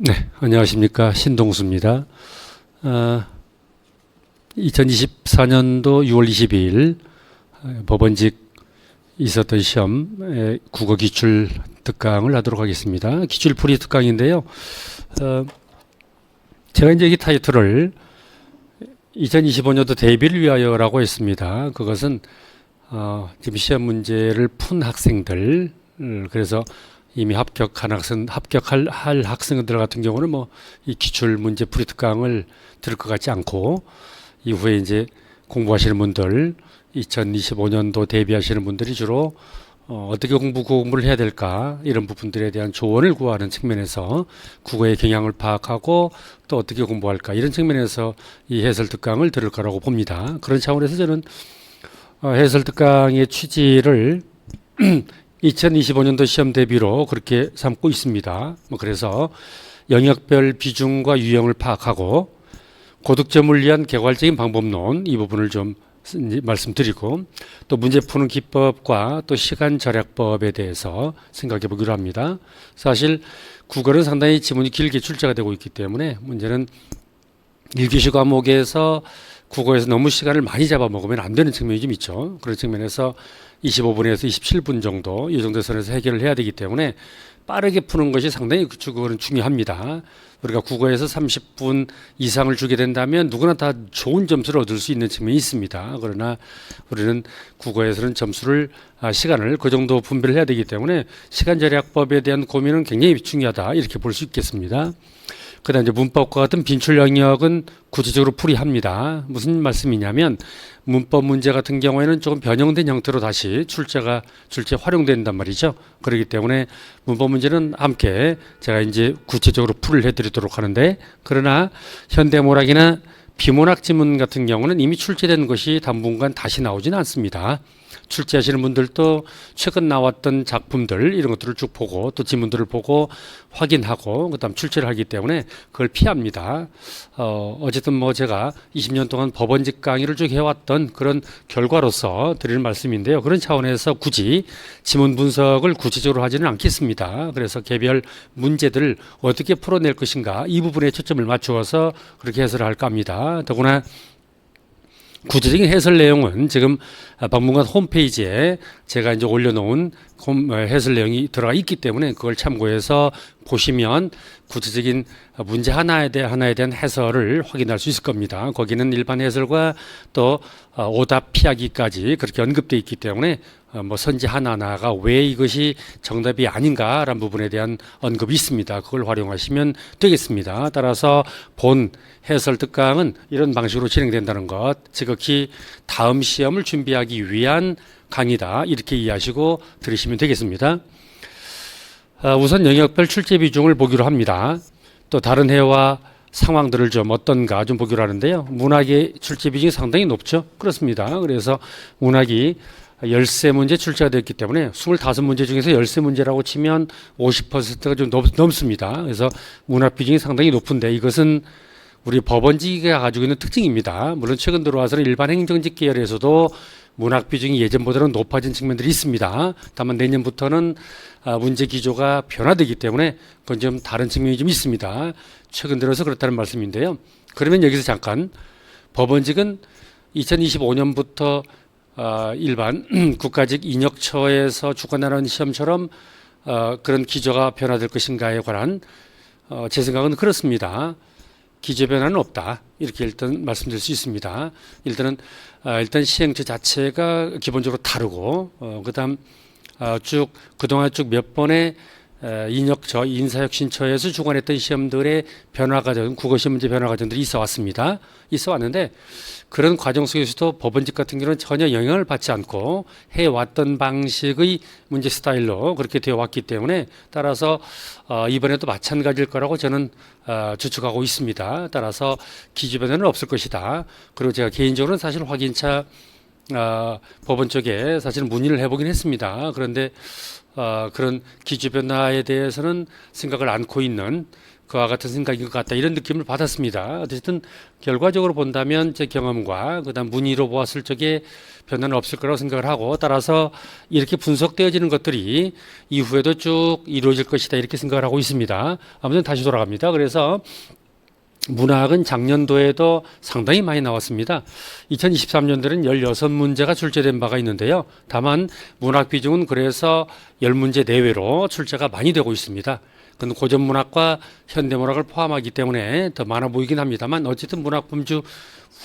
네, 안녕하십니까. 신동수입니다. 2024년도 6월 22일 법원직 있었던 시험 국어 기출 특강을 하도록 하겠습니다. 기출 풀이 특강인데요. 제가 이제 이 타이틀을 2025년도 대비를 위하여라고 했습니다. 그것은 지금 시험 문제를 푼 학생들, 그래서 이미 합격할 학생들 같은 경우는 뭐 이 기출 문제 풀이 특강을 들을 것 같지 않고, 이후에 이제 공부하시는 분들, 2025년도 대비하시는 분들이 주로 어떻게 공부를 해야 될까, 이런 부분들에 대한 조언을 구하는 측면에서 국어의 경향을 파악하고 또 어떻게 공부할까, 이런 측면에서 이 해설 특강을 들을 거라고 봅니다. 그런 차원에서 저는 해설 특강의 취지를 2025년도 시험 대비로 그렇게 삼고 있습니다. 그래서 영역별 비중과 유형을 파악하고 고득점을 위한 개괄적인 방법론, 이 부분을 좀 말씀드리고, 또 문제 푸는 기법과 또 시간 절약법에 대해서 생각해 보기로 합니다. 사실 국어는 상당히 지문이 길게 출제가 되고 있기 때문에 문제는 1교시 과목에서 국어에서 너무 시간을 많이 잡아먹으면 안 되는 측면이 좀 있죠. 그런 측면에서 25분에서 27분 정도, 이 정도 선에서 해결을 해야 되기 때문에 빠르게 푸는 것이 상당히 그거는 중요합니다. 우리가 국어에서 30분 이상을 주게 된다면 누구나 다 좋은 점수를 얻을 수 있는 측면이 있습니다. 그러나 우리는 국어에서는 시간을 그 정도 분배를 해야 되기 때문에 시간 절약법에 대한 고민은 굉장히 중요하다, 이렇게 볼 수 있겠습니다. 그다음 이제 문법과 같은 빈출 영역은 구체적으로 풀이합니다. 무슨 말씀이냐면, 문법 문제 같은 경우에는 조금 변형된 형태로 다시 출제 활용된단 말이죠. 그렇기 때문에 문법 문제는 함께 제가 이제 구체적으로 풀을 해드리도록 하는데, 그러나 현대문학이나 비문학 지문 같은 경우는 이미 출제된 것이 당분간 다시 나오지는 않습니다. 출제하시는 분들도 최근 나왔던 작품들, 이런 것들을 쭉 보고 또 지문들을 보고 확인하고 그다음 출제를 하기 때문에 그걸 피합니다. 어쨌든 뭐 제가 20년 동안 법원직 강의를 쭉 해왔던 그런 결과로서 드리는 말씀인데요. 그런 차원에서 굳이 지문 분석을 구체적으로 하지는 않겠습니다. 그래서 개별 문제들을 어떻게 풀어낼 것인가, 이 부분에 초점을 맞추어서 그렇게 해설을 할까 합니다. 더구나 구체적인 해설 내용은 지금 박물관 홈페이지에 제가 이제 올려놓은 해설 내용이 들어가 있기 때문에 그걸 참고해서 보시면 구체적인 문제 하나에 대한 해설을 확인할 수 있을 겁니다. 거기는 일반 해설과 또 오답 피하기까지 그렇게 언급되어 있기 때문에 뭐 선지 하나하나가 왜 이것이 정답이 아닌가라는 부분에 대한 언급이 있습니다. 그걸 활용하시면 되겠습니다. 따라서 본 해설 특강은 이런 방식으로 진행된다는 것, 지극히 다음 시험을 준비하기 위한 강의다, 이렇게 이해하시고 들으시면 되겠습니다. 우선 영역별 출제 비중을 보기로 합니다. 또 다른 해와 상황들을 좀 어떤가 좀 보기로 하는데요. 문학의 출제 비중이 상당히 높죠. 그렇습니다. 그래서 문학이 13문제 출제가 됐기 때문에 25문제 중에서 13문제라고 치면 50%가 좀 넘습니다. 그래서 문학 비중이 상당히 높은데, 이것은 우리 법원직이 가지고 있는 특징입니다. 물론 최근 들어와서는 일반 행정직 계열에서도 문학 비중이 예전보다는 높아진 측면들이 있습니다. 다만 내년부터는 문제 기조가 변화되기 때문에 그건 좀 다른 측면이 좀 있습니다. 최근 들어서 그렇다는 말씀인데요. 그러면 여기서 잠깐, 법원직은 2025년부터 일반 국가직 인혁처에서 주관하는 시험처럼 그런 기조가 변화될 것인가에 관한 제 생각은 그렇습니다. 기조 변화는 없다, 이렇게 일단 말씀드릴 수 있습니다. 일단 시행처 자체가 기본적으로 다르고, 그다음 그동안 쭉 몇 번의 인혁처, 인사혁신처에서 주관했던 시험들의 변화 과정, 국어 시험 문제 변화 과정들이 있어 왔는데, 그런 과정 속에서도 법원직 같은 경우는 전혀 영향을 받지 않고 해왔던 방식의 문제 스타일로 그렇게 되어 왔기 때문에, 따라서 이번에도 마찬가지일 거라고 저는 추측하고 있습니다. 따라서 기조 변화는 없을 것이다. 그리고 제가 개인적으로는 사실 확인차 법원 쪽에 사실 문의를 해보긴 했습니다. 그런데 그런 기조 변화에 대해서는 생각을 않고 있는 그와 같은 생각인 것 같다 이런 느낌을 받았습니다. 어쨌든 결과적으로 본다면 제 경험과 그다음 문의로 보았을 적에 변화는 없을 거라고 생각을 하고 따라서 이렇게 분석되어지는 것들이 이후에도 쭉 이루어질 것이다 이렇게 생각을 하고 있습니다. 아무튼 다시 돌아갑니다. 그래서 문학은 작년도에도 상당히 많이 나왔습니다. 2023년도에는 16문제가 출제된 바가 있는데요. 다만 문학 비중은 그래서 10문제 내외로 출제가 많이 되고 있습니다. 그건 고전문학과 현대문학을 포함하기 때문에 더 많아 보이긴 합니다만 어쨌든 문학 범주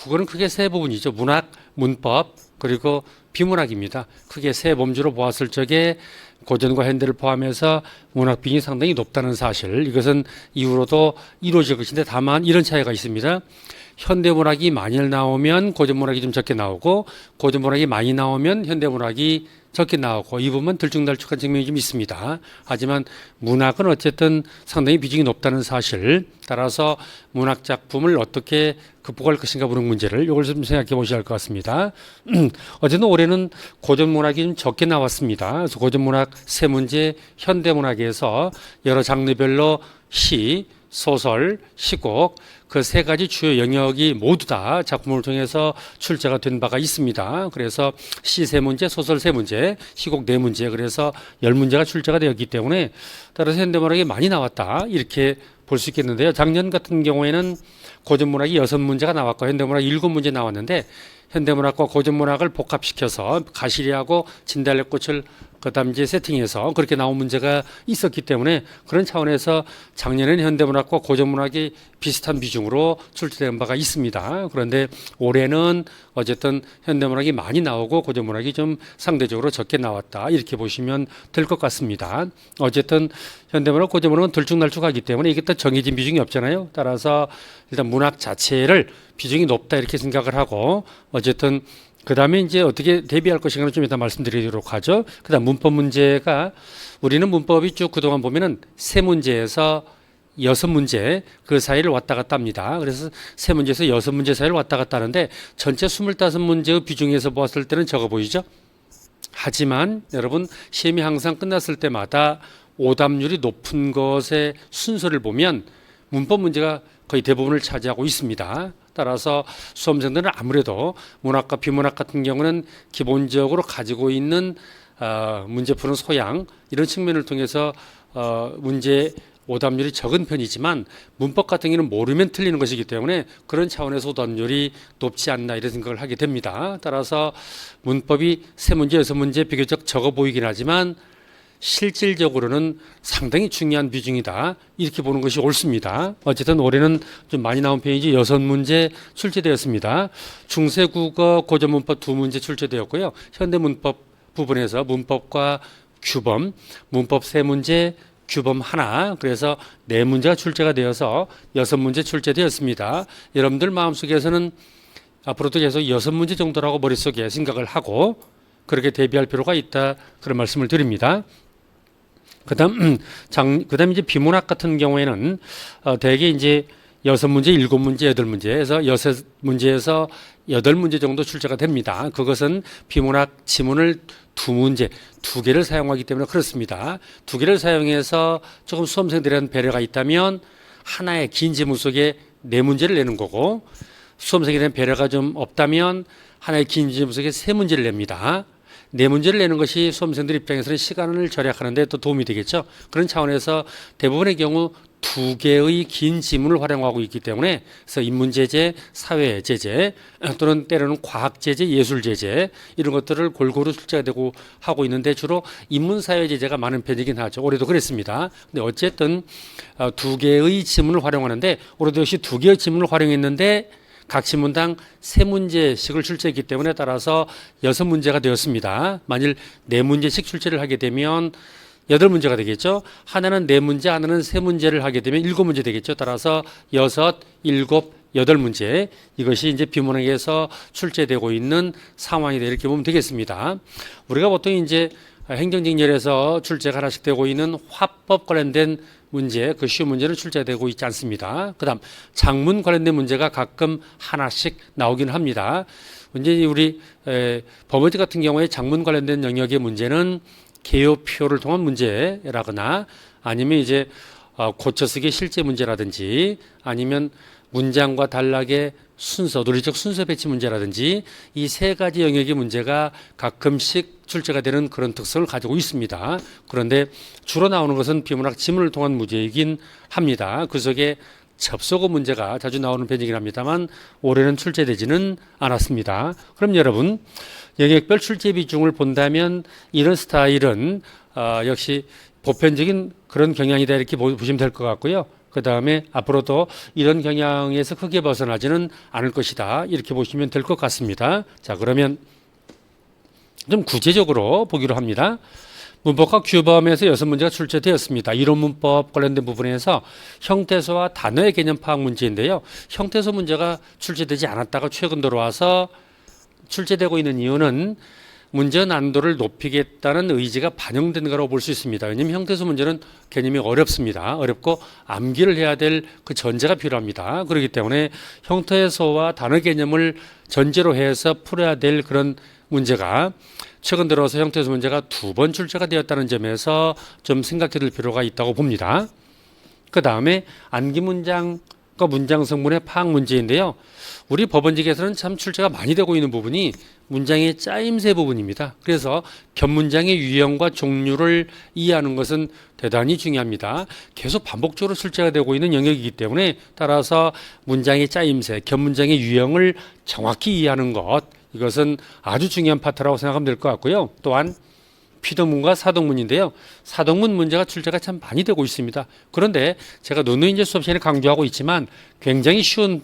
그거는 크게 세 부분이죠. 문학, 문법, 그리고 비문학입니다. 크게 세 범주로 보았을 적에 고전과 현대를 포함해서 문학 비중이 상당히 높다는 사실, 이것은 이후로도 이루어질 것인데 다만 이런 차이가 있습니다. 현대문학이 많이 나오면 고전문학이 좀 적게 나오고 고전문학이 많이 나오면 현대문학이 적게 나오고 이 부분은 들쭉날쭉한 측면이 좀 있습니다. 하지만 문학은 어쨌든 상당히 비중이 높다는 사실, 따라서 문학 작품을 어떻게 극복할 것인가 보는 문제를 이걸 좀 생각해 보셔야 할 것 같습니다. 어쨌든 올해는 고전문학이 좀 적게 나왔습니다. 그래서 고전문학 세 문제, 현대문학에서 여러 장르별로 시, 소설, 시곡 그 세 가지 주요 영역이 모두 다 작품을 통해서 출제가 된 바가 있습니다. 그래서 시 세 문제, 소설 세 문제, 시곡 네 문제, 그래서 10문제가 출제가 되었기 때문에 따라서 현대문학이 많이 나왔다 이렇게 볼 수 있겠는데요. 작년 같은 경우에는 고전문학이 6문제가 나왔고 현대문학이 7문제 나왔는데 현대문학과 고전문학을 복합시켜서 가시리하고 진달래꽃을 그다음 이제 세팅해서 그렇게 나온 문제가 있었기 때문에 그런 차원에서 작년에는 현대문학과 고전문학이 비슷한 비중으로 출제된 바가 있습니다. 그런데 올해는 어쨌든 현대문학이 많이 나오고 고전문학이 좀 상대적으로 적게 나왔다 이렇게 보시면 될 것 같습니다. 어쨌든 현대문학, 고전문학은 들쭉날쭉하기 때문에 이게 또 정해진 비중이 없잖아요. 따라서 일단 문학 자체를 비중이 높다 이렇게 생각을 하고 어쨌든 그 다음에 이제 어떻게 대비할 것인가는 좀 이따 말씀드리도록 하죠. 그 다음 문법 문제가 우리는 문법이 쭉 그동안 보면은 세 문제에서 6문제 그 사이를 왔다 갔다 합니다. 그래서 세 문제에서 6문제 사이를 왔다 갔다 하는데 전체 25문제의 비중에서 보았을 때는 적어 보이죠. 하지만 여러분 시험이 항상 끝났을 때마다 오답률이 높은 것의 순서를 보면 문법 문제가 거의 대부분을 차지하고 있습니다. 따라서 수험생들은 아무래도 문학과 비문학 같은 경우는 기본적으로 가지고 있는 문제 푸는 소양 이런 측면을 통해서 문제 오답률이 적은 편이지만 문법 같은 경우는 모르면 틀리는 것이기 때문에 그런 차원에서 오답률이 높지 않나 이런 생각을 하게 됩니다. 따라서 문법이 3문제, 6문제 비교적 적어 보이긴 하지만 실질적으로는 상당히 중요한 비중이다 이렇게 보는 것이 옳습니다. 어쨌든 올해는 좀 많이 나온 편이지 6문제 출제되었습니다. 중세국어 고전문법 2문제 출제되었고요. 현대문법 부분에서 문법과 규범, 문법 3문제, 규범 하나, 그래서 4문제가 출제가 되어서 6문제 출제되었습니다. 여러분들 마음속에서는 앞으로도 계속 6문제 정도라고 머릿속에 생각을 하고 그렇게 대비할 필요가 있다 그런 말씀을 드립니다. 그다음 이제 비문학 같은 경우에는 대개 이제 6문제, 7문제, 8문제에서 6문제에서 8문제 정도 출제가 됩니다. 그것은 비문학 지문을 2문제, 2개를 사용하기 때문에 그렇습니다. 2개를 사용해서 조금 수험생들에는 배려가 있다면 하나의 긴 지문 속에 4문제를 내는 거고 수험생들에는 배려가 좀 없다면 하나의 긴 지문 속에 3문제를 냅니다. 4문제를 내는 것이 수험생들 입장에서는 시간을 절약하는 데 또 도움이 되겠죠. 그런 차원에서 대부분의 경우 2개의 긴 지문을 활용하고 있기 때문에 그래서 인문제재, 사회제재 또는 때로는 과학제재, 예술제재 이런 것들을 골고루 출제가 되고 하고 있는데 주로 인문사회제재가 많은 편이긴 하죠. 올해도 그랬습니다. 근데 어쨌든 2개의 지문을 활용하는데 올해도 역시 2개의 지문을 활용했는데 각 지문당 3문제씩을 출제했기 때문에 따라서 6문제가 되었습니다. 만일 4문제씩 출제를 하게 되면 8문제가 되겠죠. 하나는 4문제, 하나는 3문제를 하게 되면 7문제 되겠죠. 따라서 6, 7, 8문제 이것이 이제 비문학에서 출제되고 있는 상황이다 이렇게 보면 되겠습니다. 우리가 보통 이제 행정직렬에서 출제가 하나씩 되고 있는 화법 관련된 문제, 그 쉬운 문제는 출제되고 있지 않습니다. 그다음 작문 관련된 문제가 가끔 하나씩 나오긴 합니다. 이제 우리 법원제 같은 경우에 작문 관련된 영역의 문제는 개요표를 통한 문제라거나 아니면 이제 고쳐쓰기 실제 문제라든지 아니면 문장과 단락의 순서, 논리적 순서 배치 문제라든지 이 세 가지 영역의 문제가 가끔씩 출제가 되는 그런 특성을 가지고 있습니다. 그런데 주로 나오는 것은 비문학 지문을 통한 문제이긴 합니다. 그 속에 접속어 문제가 자주 나오는 편이긴 합니다만 올해는 출제되지는 않았습니다. 그럼 여러분 영역별 출제 비중을 본다면 이런 스타일은 역시 보편적인 그런 경향이다 이렇게 보시면 될 것 같고요. 그 다음에 앞으로도 이런 경향에서 크게 벗어나지는 않을 것이다 이렇게 보시면 될 것 같습니다. 자, 그러면 좀 구체적으로 보기로 합니다. 문법과 규범에서 6문제가 출제되었습니다. 이론 문법 관련된 부분에서 형태소와 단어의 개념 파악 문제인데요. 형태소 문제가 출제되지 않았다가 최근 들어와서 출제되고 있는 이유는 문제 난도를 높이겠다는 의지가 반영된 거라고 볼 수 있습니다. 왜냐하면 형태소 문제는 개념이 어렵습니다. 어렵고 암기를 해야 될 그 전제가 필요합니다. 그렇기 때문에 형태소와 단어 개념을 전제로 해서 풀어야 될 그런 문제가 최근 들어서 형태소 문제가 2번 출제가 되었다는 점에서 좀 생각해 둘 필요가 있다고 봅니다. 그 다음에 암기 문장과 문장 성분의 파악 문제인데요. 우리 법원직에서는 참 출제가 많이 되고 있는 부분이 문장의 짜임새 부분입니다. 그래서 견문장의 유형과 종류를 이해하는 것은 대단히 중요합니다. 계속 반복적으로 출제가 되고 있는 영역이기 때문에 따라서 문장의 짜임새, 견문장의 유형을 정확히 이해하는 것, 이것은 아주 중요한 파트라고 생각하면 될 것 같고요. 또한 피동문과 사동문인데요. 사동문 문제가 출제가 참 많이 되고 있습니다. 그런데 제가 누누이 이제 수업 시간에 강조하고 있지만 굉장히 쉬운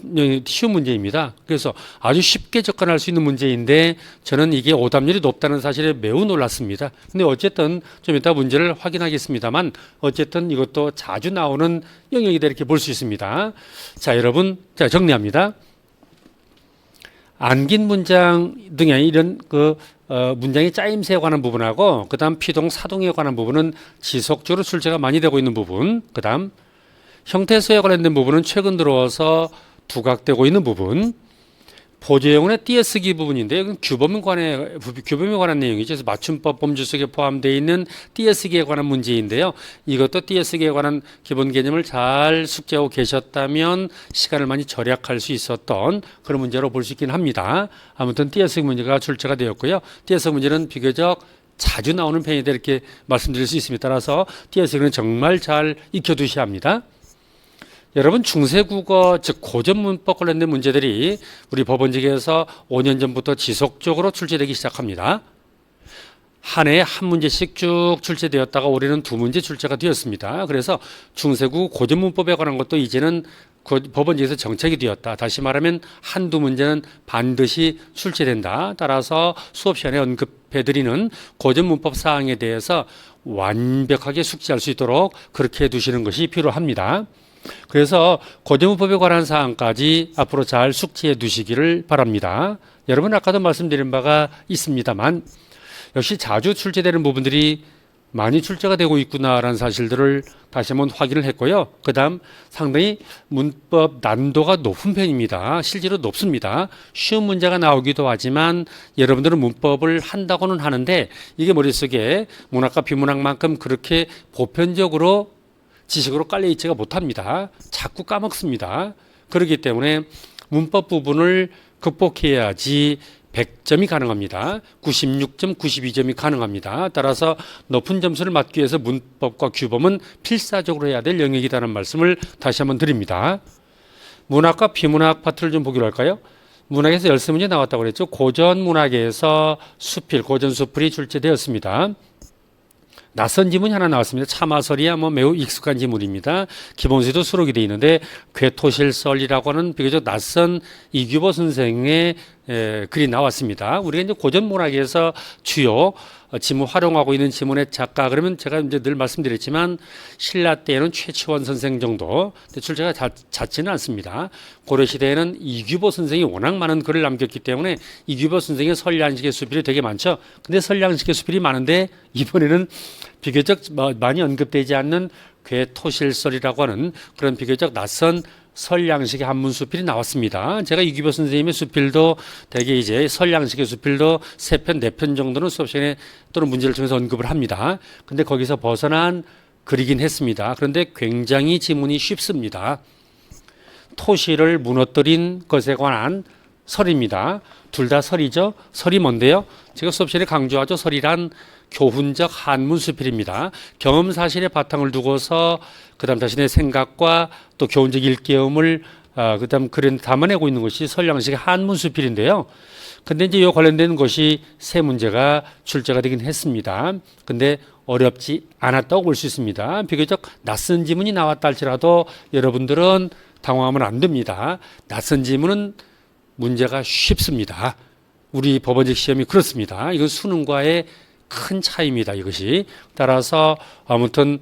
문제입니다. 그래서 아주 쉽게 접근할 수 있는 문제인데 저는 이게 오답률이 높다는 사실에 매우 놀랐습니다. 근데 어쨌든 좀 이따 문제를 확인하겠습니다만 어쨌든 이것도 자주 나오는 영역이다 이렇게 볼 수 있습니다. 자, 여러분, 자, 정리합니다. 안긴 문장 등의 이런 문장의 짜임새에 관한 부분하고 그다음 피동, 사동에 관한 부분은 지속적으로 출제가 많이 되고 있는 부분, 그다음 형태소에 관련된 부분은 최근 들어와서 두각되고 있는 부분, 보조영혼의 띄어쓰기 부분인데 이건 규범에 관한 내용이죠. 그래서 맞춤법 범주 속에 포함되어 있는 띄어쓰기에 관한 문제인데요. 이것도 띄어쓰기에 관한 기본 개념을 잘 숙지하고 계셨다면 시간을 많이 절약할 수 있었던 그런 문제로 볼 수 있긴 합니다. 아무튼 띄어쓰기 문제가 출제가 되었고요. 띄어쓰기 문제는 비교적 자주 나오는 편이다 이렇게 말씀드릴 수 있습니다. 따라서 띄어쓰기는 정말 잘 익혀두셔야 합니다. 여러분 중세국어 즉 고전문법 관련된 문제들이 우리 법원직에서 5년 전부터 지속적으로 출제되기 시작합니다. 한 해에 한 문제씩 쭉 출제되었다가 올해는 2문제 출제가 되었습니다. 그래서 중세국어 고전문법에 관한 것도 이제는 법원직에서 정책이 되었다. 다시 말하면 한두 문제는 반드시 출제된다. 따라서 수업 시간에 언급해드리는 고전문법 사항에 대해서 완벽하게 숙지할 수 있도록 그렇게 해두시는 것이 필요합니다. 그래서 고전문법에 관한 사항까지 앞으로 잘 숙지해 두시기를 바랍니다. 여러분 아까도 말씀드린 바가 있습니다만 역시 자주 출제되는 부분들이 많이 출제가 되고 있구나라는 사실들을 다시 한번 확인을 했고요. 그 다음 상당히 문법 난도가 높은 편입니다. 실제로 높습니다. 쉬운 문제가 나오기도 하지만 여러분들은 문법을 한다고는 하는데 이게 머릿속에 문학과 비문학만큼 그렇게 보편적으로 지식으로 깔려있지가 못합니다. 자꾸 까먹습니다. 그렇기 때문에 문법 부분을 극복해야지 100점이 가능합니다. 96점, 92점이 가능합니다. 따라서 높은 점수를 맞기 위해서 문법과 규범은 필사적으로 해야 될 영역이라는 말씀을 다시 한번 드립니다. 문학과 비문학 파트를 좀 보기로 할까요? 문학에서 13문제 나왔다고 그랬죠. 고전 문학에서 수필, 고전 수필이 출제되었습니다. 낯선 지문이 하나 나왔습니다. 참화설이야 매우 익숙한 지문입니다. 기본서에도 수록이 되어 있는데 괴토실설이라고 하는 비교적 낯선 이규보 선생의 글이 나왔습니다. 우리가 이제 고전 문학에서 주요 지문 활용하고 있는 지문의 작가 그러면 제가 이제 늘 말씀드렸지만 신라 때에는 최치원 선생 정도 출제가 잦지는 않습니다. 고려 시대에는 이규보 선생이 워낙 많은 글을 남겼기 때문에 이규보 선생의 설량식의 수필이 되게 많죠. 근데 설량식의 수필이 많은데 이번에는 비교적 많이 언급되지 않는 괴토실설이라고 하는 그런 비교적 낯선 설량식의 한문 수필이 나왔습니다. 제가 이규보 선생님의 수필도 대개 이제 설량식의 수필도 3편, 4편 정도는 수업 시간에 또는 문제를 통해서 언급을 합니다. 근데 거기서 벗어난 그리긴 했습니다. 그런데 굉장히 지문이 쉽습니다. 토시를 무너뜨린 것에 관한 설입니다. 둘 다 설이죠. 설이 뭔데요? 제가 수업 시간에 강조하죠. 설이란 교훈적 한문 수필입니다. 경험 사실에 바탕을 두고서 그다음 자신의 생각과 또 교훈적 일깨움을 그다음 글에 담아내고 있는 것이 설 양식의 한문 수필인데요. 근데 이제 이 관련된 것이 세 문제가 출제가 되긴 했습니다. 근데 어렵지 않았다고 볼 수 있습니다. 비교적 낯선 지문이 나왔다 할지라도 여러분들은 당황하면 안 됩니다. 낯선 지문은 문제가 쉽습니다. 우리 법원직 시험이 그렇습니다. 이건 수능과의 큰 차이입니다. 이것이. 따라서 아무튼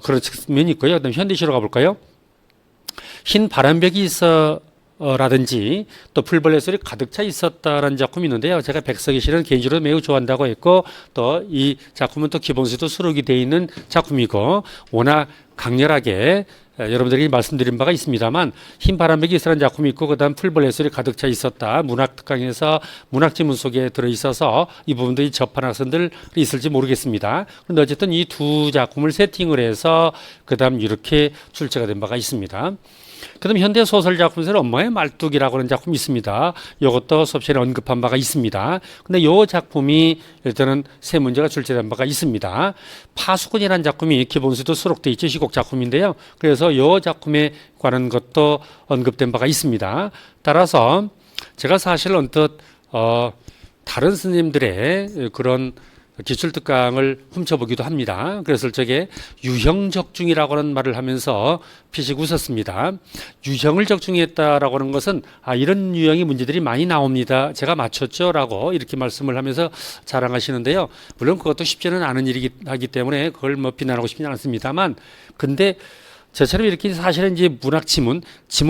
그런 측면이 있고요. 그다음 현대시로 가볼까요? 흰 바람벽이 있어 라든지 또 풀벌레 소리 가득 차 있었다라는 작품이 있는데요. 제가 백석이 시를 개인적으로 매우 좋아한다고 했고 또 이 작품은 또 기본서도 수록이 되어 있는 작품이고 워낙 강렬하게 여러분들에게 말씀드린 바가 있습니다만 흰 바람벽이 있어라는 작품이 있고 그다음 풀벌레 소리 가득 차 있었다. 문학 특강에서 문학 지문 속에 들어 있어서 이 부분들이 접한 학생들 있을지 모르겠습니다. 그런데 어쨌든 이 두 작품을 세팅을 해서 그다음 이렇게 출제가 된 바가 있습니다. 그다음 현대 소설 작품에서는 엄마의 말뚝이라고 하는 작품이 있습니다. 이것도 수업 시간에 언급한 바가 있습니다. 근데 이 작품이 일단은 세 문제가 출제된 바가 있습니다. 파수꾼이라는 작품이 기본서도 수록되어 있죠. 시곡 작품인데요. 그래서 이 작품에 관한 것도 언급된 바가 있습니다. 따라서 제가 사실 언뜻 다른 스님들의 그런 기출특강을 훔쳐보기도 합니다. 그래서 저게 유형 적중이라고 하는 말을 하면서 피식 웃었습니다. 유형을 적중했다라고 하는 것은 이런 유형의 문제들이 많이 나옵니다. 제가 맞췄죠? 라고 이렇게 말씀을 하면서 자랑하시는데요. 물론 그것도 쉽지는 않은 일이기 하기 때문에 그걸 뭐 비난하고 싶지는 않습니다만 근데 저처럼 이렇게 사실은 이제 문학 지문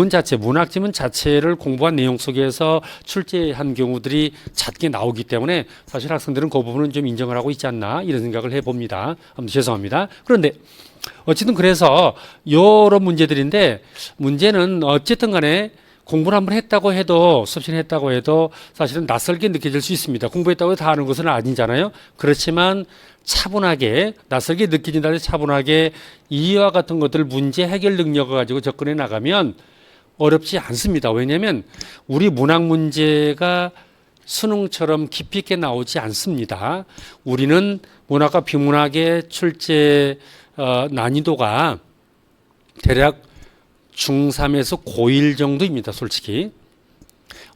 자체, 문학 지문 자체를 공부한 내용 속에서 출제한 경우들이 잦게 나오기 때문에 사실 학생들은 그 부분은 좀 인정을 하고 있지 않나 이런 생각을 해봅니다. 아무튼 죄송합니다. 그런데 어쨌든 그래서 여러 문제들인데 문제는 어쨌든 간에 공부를 한번 했다고 해도 수업시간 했다고 해도 사실은 낯설게 느껴질 수 있습니다. 공부했다고 해도 다 아는 것은 아니잖아요. 그렇지만 차분하게 낯설게 느껴진다는 차분하게 이와 같은 것들 문제 해결 능력을 가지고 접근해 나가면 어렵지 않습니다. 왜냐하면 우리 문학 문제가 수능처럼 깊이 있게 나오지 않습니다. 우리는 문학과 비문학의 출제 난이도가 대략 중3에서 고1 정도입니다. 솔직히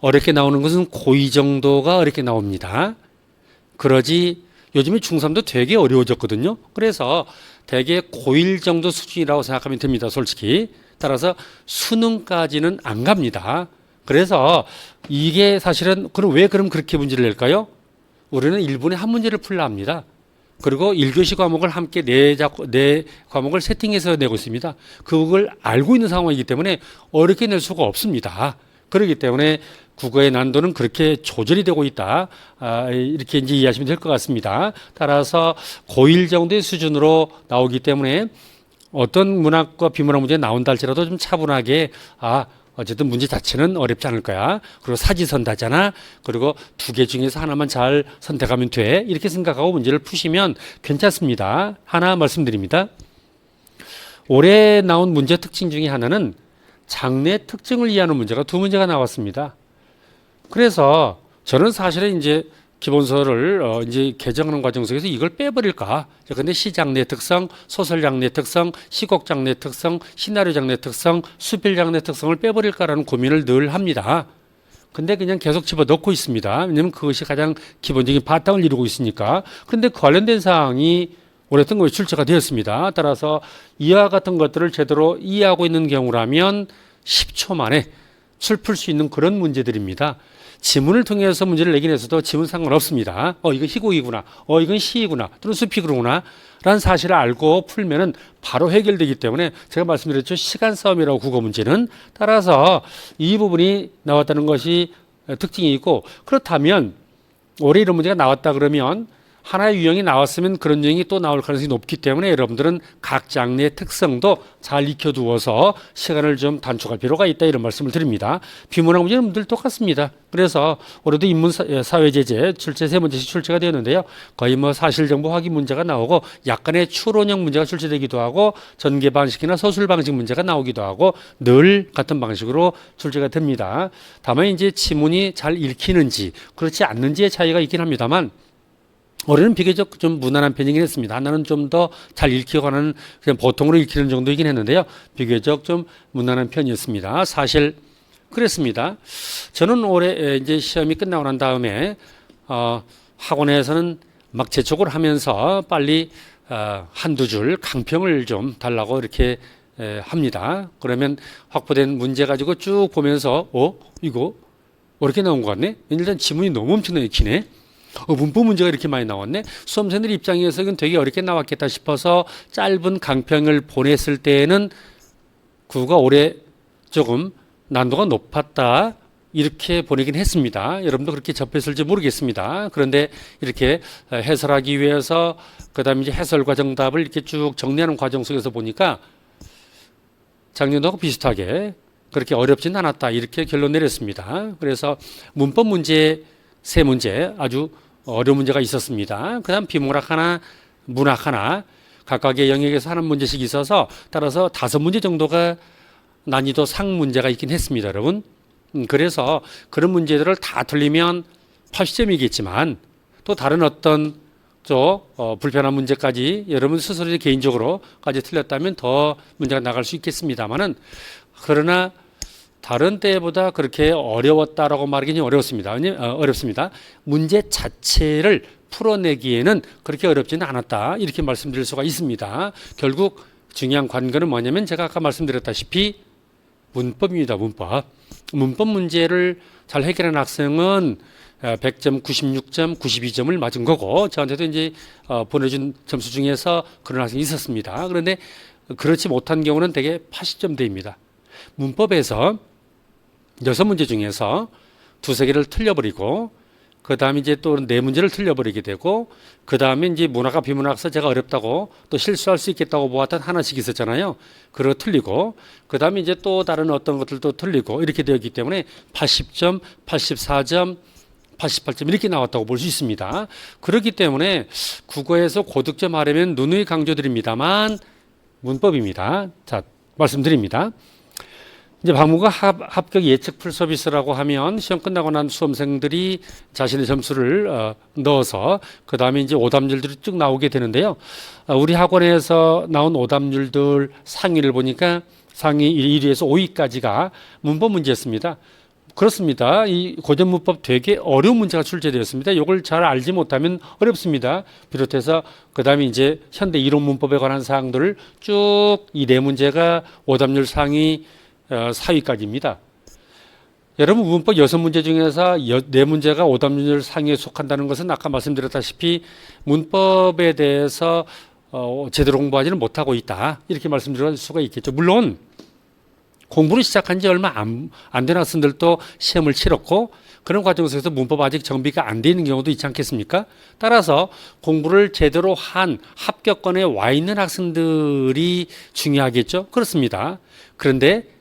어렵게 나오는 것은 고2 정도가 어렵게 나옵니다. 그러지 요즘에 중3도 되게 어려워졌거든요. 그래서 대개 고1 정도 수준이라고 생각하면 됩니다. 솔직히 따라서 수능까지는 안 갑니다. 그래서 이게 사실은 그럼 왜 그렇게 문제를 낼까요? 우리는 1분에 한 문제를 풀라 합니다. 그리고 1교시 과목을 함께 네 과목을 세팅해서 내고 있습니다. 그걸 알고 있는 상황이기 때문에 어렵게 낼 수가 없습니다. 그렇기 때문에 국어의 난도는 그렇게 조절이 되고 있다. 이렇게 이제 이해하시면 될 것 같습니다. 따라서 고1 정도의 수준으로 나오기 때문에 어떤 문학과 비문학 문제 나온다 할지라도 좀 차분하게 어쨌든 문제 자체는 어렵지 않을 거야. 그리고 사지선다잖아. 그리고 두 개 중에서 하나만 잘 선택하면 돼. 이렇게 생각하고 문제를 푸시면 괜찮습니다. 하나 말씀드립니다. 올해 나온 문제 특징 중에 하나는 장래 특징을 이해하는 문제가 두 문제가 나왔습니다. 그래서 저는 사실은 이제 기본서를 이제 개정하는 과정 속에서 이걸 빼버릴까? 근데 시장내 특성, 소설 장내 특성, 시곡 장내 특성, 시나리오 장내 특성, 수필 장내 특성을 빼버릴까라는 고민을 늘 합니다. 근데 그냥 계속 집어넣고 있습니다. 왜냐하면 그것이 가장 기본적인 바탕을 이루고 있으니까. 그런데 관련된 사항이 오랫동안 거에 출제가 되었습니다. 따라서 이와 같은 것들을 제대로 이해하고 있는 경우라면 10초 만에 풀 수 있는 그런 문제들입니다. 지문을 통해서 문제를 내긴 해서도 지문 상관없습니다. 이건 희곡이구나. 이건 시이구나. 또는 수필이구나. 라는 사실을 알고 풀면은 바로 해결되기 때문에 제가 말씀드렸죠. 시간 싸움이라고 국어 문제는. 따라서 이 부분이 나왔다는 것이 특징이 있고 그렇다면 올해 이런 문제가 나왔다 그러면 하나의 유형이 나왔으면 그런 유형이 또 나올 가능성이 높기 때문에 여러분들은 각 장르의 특성도 잘 익혀두어서 시간을 좀 단축할 필요가 있다, 이런 말씀을 드립니다. 비문학 문제는 늘 똑같습니다. 그래서 올해도 인문 사회제재 출제 3문제씩 출제가 되었는데요. 거의 뭐 사실정보 확인 문제가 나오고 약간의 추론형 문제가 출제되기도 하고 전개 방식이나 서술 방식 문제가 나오기도 하고 늘 같은 방식으로 출제가 됩니다. 다만 이제 지문이 잘 읽히는지 그렇지 않는지의 차이가 있긴 합니다만 올해는 비교적 좀 무난한 편이긴 했습니다. 하나는 좀 더 잘 읽히거나 그냥 보통으로 읽히는 정도이긴 했는데요. 비교적 좀 무난한 편이었습니다. 사실 그랬습니다. 저는 올해 이제 시험이 끝나고 난 다음에 학원에서는 막 재촉을 하면서 빨리 한두 줄 강평을 좀 달라고 이렇게 합니다. 그러면 확보된 문제 가지고 쭉 보면서 이거 이렇게 나온 것 같네. 일단 지문이 너무 엄청나게 기네. 문법 문제가 이렇게 많이 나왔네. 수험생들 입장에서 이건 되게 어렵게 나왔겠다 싶어서 짧은 강평을 보냈을 때에는 국어가 올해 조금 난도가 높았다 이렇게 보내긴 했습니다. 여러분도 그렇게 접했을지 모르겠습니다. 그런데 이렇게 해설하기 위해서 그다음에 이제 해설과 정답을 이렇게 쭉 정리하는 과정 속에서 보니까 작년하고 비슷하게 그렇게 어렵진 않았다 이렇게 결론 내렸습니다. 그래서 문법 문제 3문제 아주 어려운 문제가 있었습니다. 그다음 비문학 하나, 문학 하나 각각의 영역에서 하는 문제씩 있어서 따라서 5문제 정도가 난이도 상 문제가 있긴 했습니다, 여러분. 그래서 그런 문제들을 다 틀리면 80점이겠지만 또 다른 어떤 불편한 문제까지 여러분 스스로 개인적으로까지 틀렸다면 더 문제가 나갈 수 있겠습니다만은 그러나 다른 때보다 그렇게 어려웠다라고 말하기는 어렵습니다. 어렵습니다. 문제 자체를 풀어내기에는 그렇게 어렵지는 않았다. 이렇게 말씀드릴 수가 있습니다. 결국 중요한 관건은 뭐냐면 제가 아까 말씀드렸다시피 문법입니다. 문법. 문법 문제를 잘 해결한 학생은 100점, 96점, 92점을 맞은 거고 저한테도 이제 보내준 점수 중에서 그런 학생이 있었습니다. 그런데 그렇지 못한 경우는 대개 80점대입니다. 문법에서 6문제 중에서 2-3개를 틀려버리고 그 다음에 이제 또 4문제를 틀려버리게 되고 그 다음에 이제 문학과 비문학에서 제가 어렵다고 또 실수할 수 있겠다고 보았던 하나씩 있었잖아요. 그거 틀리고 그 다음에 이제 또 다른 어떤 것들도 틀리고 이렇게 되었기 때문에 80점, 84점, 88점 이렇게 나왔다고 볼 수 있습니다. 그렇기 때문에 국어에서 고득점 하려면 누누이 강조드립니다만 문법입니다. 자, 말씀드립니다. 이제 방문과 합격 예측 풀 서비스라고 하면 시험 끝나고 난 수험생들이 자신의 점수를 넣어서 그 다음에 이제 오답률들이 쭉 나오게 되는데요. 우리 학원에서 나온 오답률들 상위를 보니까 상위 1위에서 5위까지가 문법 문제였습니다. 그렇습니다. 이 고전 문법 되게 어려운 문제가 출제되었습니다. 이걸 잘 알지 못하면 어렵습니다. 비롯해서 그 다음에 이제 현대 이론 문법에 관한 사항들을 쭉 이 4문제가 오답률 상위 4위까지입니다. 여러분 문법 6문제 중에서 4문제가 오답률 상위에 속한다는 것은 아까 말씀드렸다시피 문법에 대해서 제대로 공부하지는 못하고 있다. 이렇게 말씀드릴 수가 있겠죠. 물론 공부를 시작한 지 얼마 안 된 학생들도 시험을 치렀고 그런 과정 속에서 문법 아직 정비가 안 돼 있는 경우도 있지 않겠습니까? 따라서 공부를 제대로 한 합격권에 와 있는 학생들이 중요하겠죠. 그렇습니다. 그런데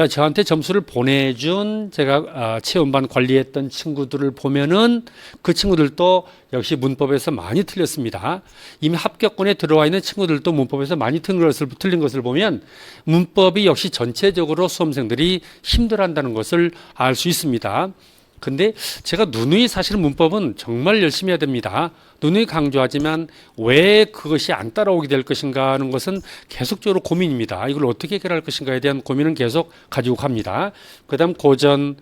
저한테 점수를 보내준 제가 체험반 관리했던 친구들을 보면은 그 친구들도 역시 문법에서 많이 틀렸습니다. 이미 합격권에 들어와 있는 친구들도 문법에서 많이 틀린 것을 보면 문법이 역시 전체적으로 수험생들이 힘들어한다는 것을 알 수 있습니다. 근데 제가 누누이 사실은 문법은 정말 열심히 해야 됩니다. 누누이 강조하지만 왜 그것이 안 따라오게 될 것인가 하는 것은 계속적으로 고민입니다. 이걸 어떻게 해결할 것인가에 대한 고민은 계속 가지고 갑니다. 그 다음 고전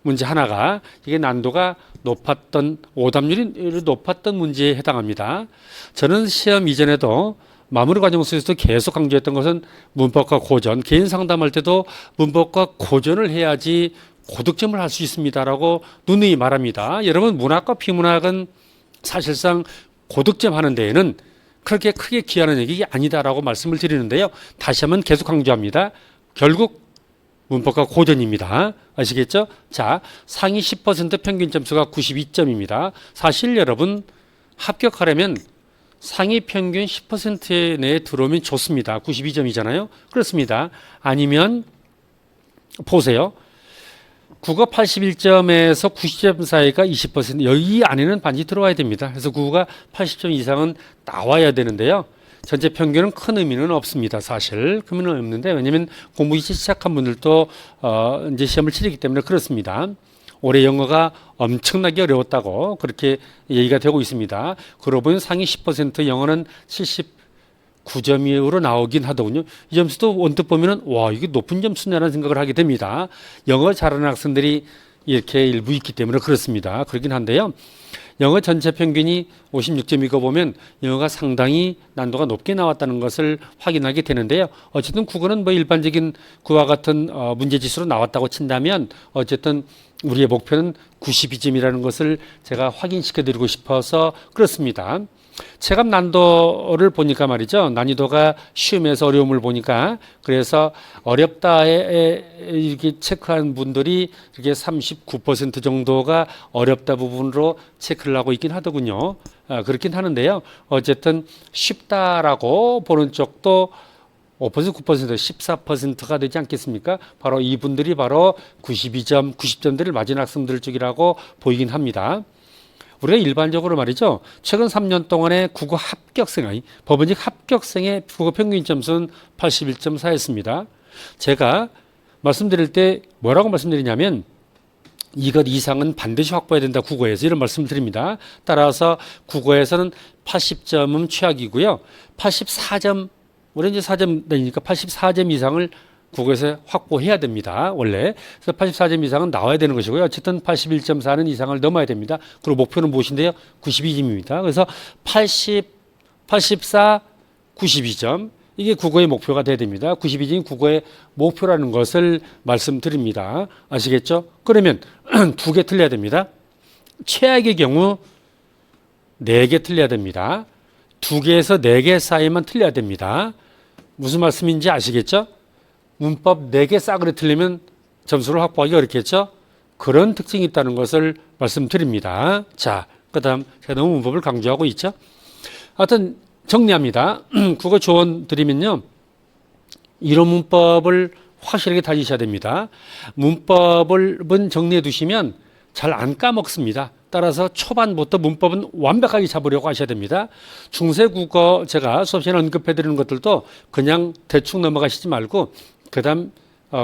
문제 하나가 이게 난도가 높았던 오답률이 높았던 문제에 해당합니다. 저는 시험 이전에도 마무리 과정 속에서도 계속 강조했던 것은 문법과 고전, 개인 상담할 때도 문법과 고전을 해야지 고득점을 할 수 있습니다라고 누누이 말합니다. 여러분 문학과 비문학은 사실상 고득점 하는 데에는 그렇게 크게 기여하는 얘기 아니다라고 말씀을 드리는데요. 다시 한번 계속 강조합니다. 결국 문법과 고전입니다. 아시겠죠? 자, 상위 10% 평균 점수가 92점입니다. 사실 여러분 합격하려면 상위 평균 10% 내에 들어오면 좋습니다. 92점이잖아요. 그렇습니다. 아니면 보세요. 국어 81점에서 90점 사이가 20%, 여기 안에는 반드시 들어와야 됩니다. 그래서 국어가 80점 이상은 나와야 되는데요. 전체 평균은 큰 의미는 없습니다. 사실 큰 의미는 없는데, 왜냐하면 공부 이제 시작한 분들도 이제 시험을 치르기 때문에 그렇습니다. 올해 영어가 엄청나게 어려웠다고 그렇게 얘기가 되고 있습니다. 그러고 보면 상위 10% 영어는 79점으로 나오긴 하더군요. 이 점수도 언뜻 보면은 와, 이게 높은 점수냐라는 생각을 하게 됩니다. 영어 잘하는 학생들이 이렇게 일부 있기 때문에 그렇습니다. 그렇긴 한데요. 영어 전체 평균이 56점이고 보면 영어가 상당히 난도가 높게 나왔다는 것을 확인하게 되는데요. 어쨌든 국어는 뭐 일반적인 그와 같은 문제 지수로 나왔다고 친다면 어쨌든 우리의 목표는 92점이라는 것을 제가 확인시켜 드리고 싶어서 그렇습니다. 체감 난도를 보니까 말이죠. 난이도가 쉬움에서 어려움을 보니까 그래서 어렵다에 이렇게 체크한 분들이 이렇게 39% 정도가 어렵다 부분으로 체크를 하고 있긴 하더군요. 그렇긴 하는데요. 어쨌든 쉽다라고 보는 쪽도 5%, 9%, 14%가 되지 않겠습니까? 바로 이분들이 바로 92점, 90점들을 맞은 학생들 쪽이라고 보이긴 합니다. 우리가 일반적으로 말이죠. 최근 3년 동안의 국어 합격생, 법원직 합격생의 국어 평균 점수는 81.4였습니다. 제가 말씀드릴 때 뭐라고 말씀드리냐면 이것 이상은 반드시 확보해야 된다 국어에서 이런 말씀을 드립니다. 따라서 국어에서는 80점은 최악이고요. 84점, 우리 이제 4점 되니까 84점 이상을 국어에서 확보해야 됩니다. 원래. 그래서 84점 이상은 나와야 되는 것이고요. 어쨌든 81.4는 이상을 넘어야 됩니다. 그리고 목표는 무엇인데요? 92점입니다. 그래서 80, 84, 92점. 이게 국어의 목표가 돼야 됩니다. 92점이 국어의 목표라는 것을 말씀드립니다. 아시겠죠? 그러면 두 개 틀려야 됩니다. 최악의 경우 4개 틀려야 됩니다. 2개에서 4개 사이만 틀려야 됩니다. 무슨 말씀인지 아시겠죠? 문법 4개 싸그리 틀리면 점수를 확보하기 어렵겠죠? 그런 특징이 있다는 것을 말씀드립니다. 자, 그 다음 제가 너무 문법을 강조하고 있죠? 하여튼 정리합니다. 국어 조언 드리면요. 이론 문법을 확실하게 다지셔야 됩니다. 문법은 정리해 두시면 잘 안 까먹습니다. 따라서 초반부터 문법은 완벽하게 잡으려고 하셔야 됩니다. 중세국어 제가 수업 시간에 언급해 드리는 것들도 그냥 대충 넘어가시지 말고 그 다음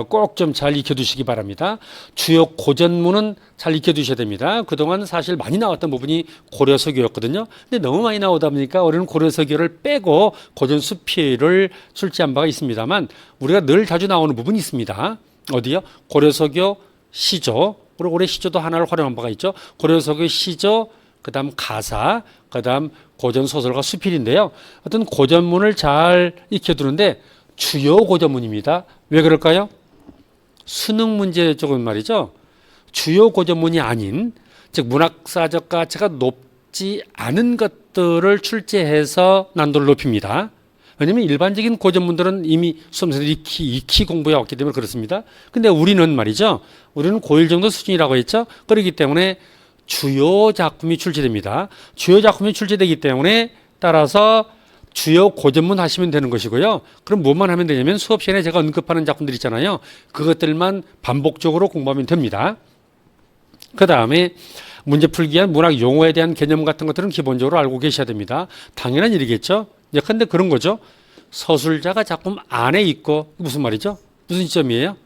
꼭 좀 잘 익혀두시기 바랍니다. 주요 고전문은 잘 익혀두셔야 됩니다. 그동안 사실 많이 나왔던 부분이 고려서교였거든요. 근데 너무 많이 나오다 보니까 우리는 고려서교를 빼고 고전수필을 출제한 바가 있습니다만 우리가 늘 자주 나오는 부분이 있습니다. 어디요? 고려서교 시조, 그리고 올해 시조도 하나를 활용한 바가 있죠. 고려서교 시조, 그 다음 가사, 그 다음 고전소설과 수필인데요. 어떤 고전문을 잘 익혀두는데 주요 고전문입니다. 왜 그럴까요? 수능 문제 쪽은 말이죠. 주요 고전문이 아닌, 즉 문학사적 가치가 높지 않은 것들을 출제해서 난도를 높입니다. 왜냐하면 일반적인 고전문들은 이미 수험생들이 익히 공부해 왔기 때문에 그렇습니다. 근데 우리는 말이죠. 우리는 고1 정도 수준이라고 했죠. 그렇기 때문에 주요 작품이 출제됩니다. 주요 작품이 출제되기 때문에 따라서 주요 고전문 하시면 되는 것이고요. 그럼 뭐만 하면 되냐면 수업 시간에 제가 언급하는 작품들 있잖아요. 그것들만 반복적으로 공부하면 됩니다. 그 다음에 문제 풀기 위한 문학 용어에 대한 개념 같은 것들은 기본적으로 알고 계셔야 됩니다. 당연한 일이겠죠. 예컨대 그런 거죠. 서술자가 작품 안에 있고 무슨 말이죠? 무슨 시점이에요?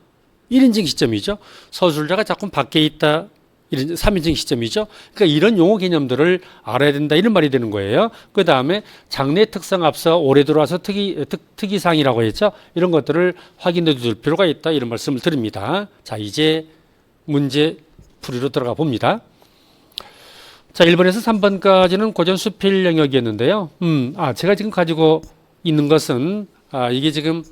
1인칭 시점이죠. 서술자가 작품 밖에 있다. 3인칭 시점이죠. 그러니까 이런 용어 개념들을 알아야 된다 이런 말이 되는 거예요. 그 다음에 장르의 특성 앞서 올해 들어와서 특이사항이라고 했죠. 이런 것들을 확인해 둘 필요가 있다 이런 말씀을 드립니다. 자, 이제 문제 풀이로 들어가 봅니다. 자, 1번에서 3번까지는 고전 수필 영역이었는데요. 제가 지금 가지고 있는 것은 이게 지금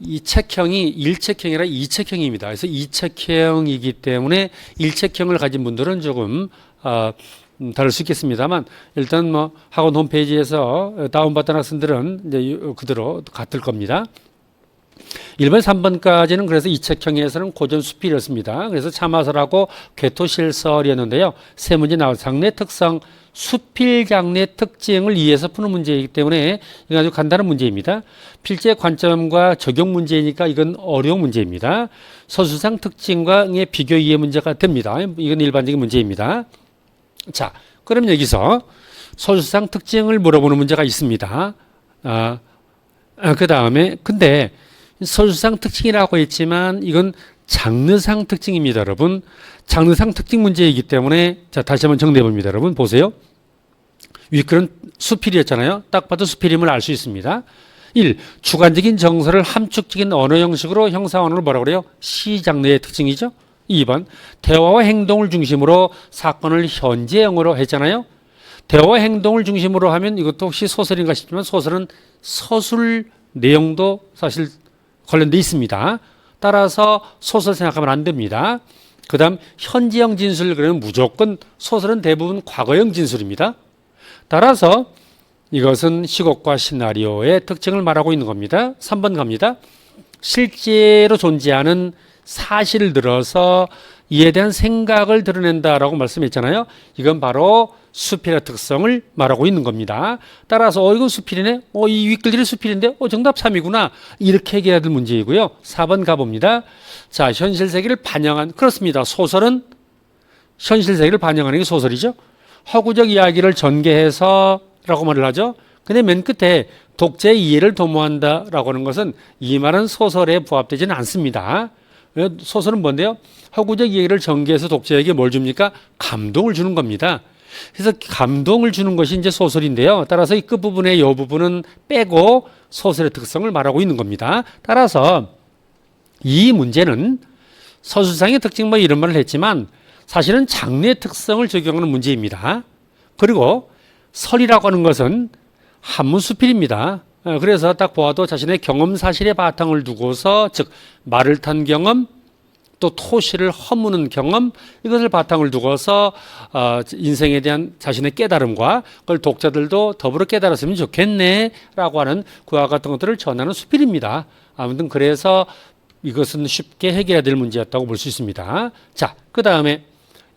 이 책형이 1책형이라 2책형입니다. 그래서 2책형이기 때문에 1책형을 가진 분들은 조금 다를 수 있겠습니다만 일단 뭐 학원 홈페이지에서 다운받은 학생들은 이제 그대로 같을 겁니다. 1번, 3번까지는 그래서 이책형에서는 고전 수필이었습니다. 그래서 참화설하고 괴토실설이었는데요. 세 문제 나와서 장래 특성, 수필 장래 특징을 이해해서 푸는 문제이기 때문에 이건 아주 간단한 문제입니다. 필제 관점과 적용 문제니까 이건 어려운 문제입니다. 서술상 특징과의 비교 이해 문제가 됩니다. 이건 일반적인 문제입니다. 자, 그럼 여기서 서술상 특징을 물어보는 문제가 있습니다. 그 다음에 근데 서술상 특징이라고 했지만 이건 장르상 특징입니다, 여러분. 장르상 특징 문제이기 때문에 자, 다시 한번 정리해 봅니다, 여러분. 보세요. 윗글은 수필이었잖아요. 딱 봐도 수필임을 알 수 있습니다. 1. 주관적인 정서를 함축적인 언어 형식으로 형상하는 걸 뭐라고 그래요? 시 장르의 특징이죠. 2번. 대화와 행동을 중심으로 사건을 현재형으로 했잖아요. 대화와 행동을 중심으로 하면 이것도 혹시 소설인가 싶지만 소설은 서술 내용도 사실 관련돼 있습니다. 따라서 소설 생각하면 안 됩니다. 그 다음 현재형 진술 그러면 무조건 소설은 대부분 과거형 진술입니다. 따라서 이것은 시곡과 시나리오의 특징을 말하고 있는 겁니다. 3번 갑니다. 실제로 존재하는 사실을 들어서 이에 대한 생각을 드러낸다라고 말씀했잖아요. 이건 바로 수필의 특성을 말하고 있는 겁니다. 따라서 이건 수필이네. 이 윗글들이 수필인데 정답 3이구나. 이렇게 얘기해야 될 문제이고요. 4번 가봅니다. 자, 현실 세계를 반영한 그렇습니다. 소설은 현실 세계를 반영하는 게 소설이죠. 허구적 이야기를 전개해서 라고 말을 하죠. 근데 맨 끝에 독자의 이해를 도모한다라고 하는 것은 이 말은 소설에 부합되지는 않습니다. 소설은 뭔데요? 허구적 이야기를 전개해서 독자에게 뭘 줍니까? 감동을 주는 겁니다. 그래서 감동을 주는 것이 이제 소설인데요. 따라서 이 끝부분의 이 부분은 빼고 소설의 특성을 말하고 있는 겁니다. 따라서 이 문제는 서술상의 특징 뭐 이런 말을 했지만 사실은 장르의 특성을 적용하는 문제입니다. 그리고 설이라고 하는 것은 한문 수필입니다. 그래서 딱 보아도 자신의 경험 사실의 바탕을 두고서 즉 말을 탄 경험 또 토시를 허무는 경험 이것을 바탕을 두고서 인생에 대한 자신의 깨달음과 그걸 독자들도 더불어 깨달았으면 좋겠네 라고 하는 그와 같은 것들을 전하는 수필입니다. 아무튼 그래서 이것은 쉽게 해결해야 될 문제였다고 볼 수 있습니다. 자, 그 다음에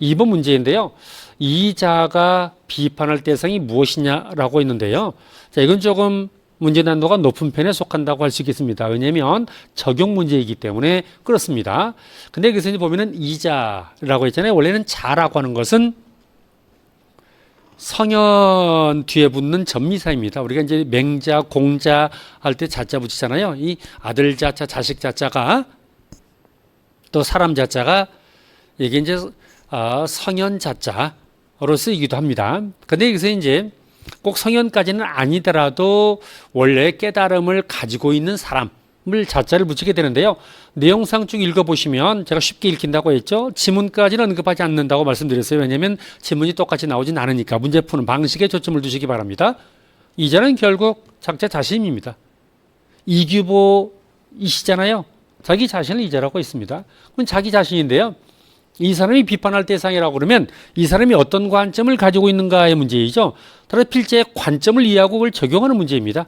2번 문제인데요. 이자가 비판할 대상이 무엇이냐라고 했는데요. 자, 이건 조금 문제 난도가 높은 편에 속한다고 할 수 있겠습니다. 왜냐하면 적용 문제이기 때문에 그렇습니다. 근데 여기서 이제 보면은 이자라고 했잖아요. 원래는 자라고 하는 것은 성현 뒤에 붙는 전미사입니다. 우리가 이제 맹자, 공자 할 때 자자 붙이잖아요. 이 아들 자자, 자식 자자가 또 사람 자자가 이게 이제 성현 자자로 쓰이기도 합니다. 근데 여기서 이제 꼭 성현까지는 아니더라도 원래 깨달음을 가지고 있는 사람을 자자를 붙이게 되는데요. 내용상 쭉 읽어보시면 제가 쉽게 읽힌다고 했죠. 지문까지는 언급하지 않는다고 말씀드렸어요. 왜냐하면 지문이 똑같이 나오진 않으니까 문제 푸는 방식에 초점을 두시기 바랍니다. 이자는 결국 작자 자신입니다. 이규보이시잖아요. 자기 자신을 이자라고 했습니다. 그건 자기 자신인데요. 이 사람이 비판할 대상이라고 그러면 이 사람이 어떤 관점을 가지고 있는가의 문제이죠. 따라서 필자의 관점을 이해하고 그걸 적용하는 문제입니다.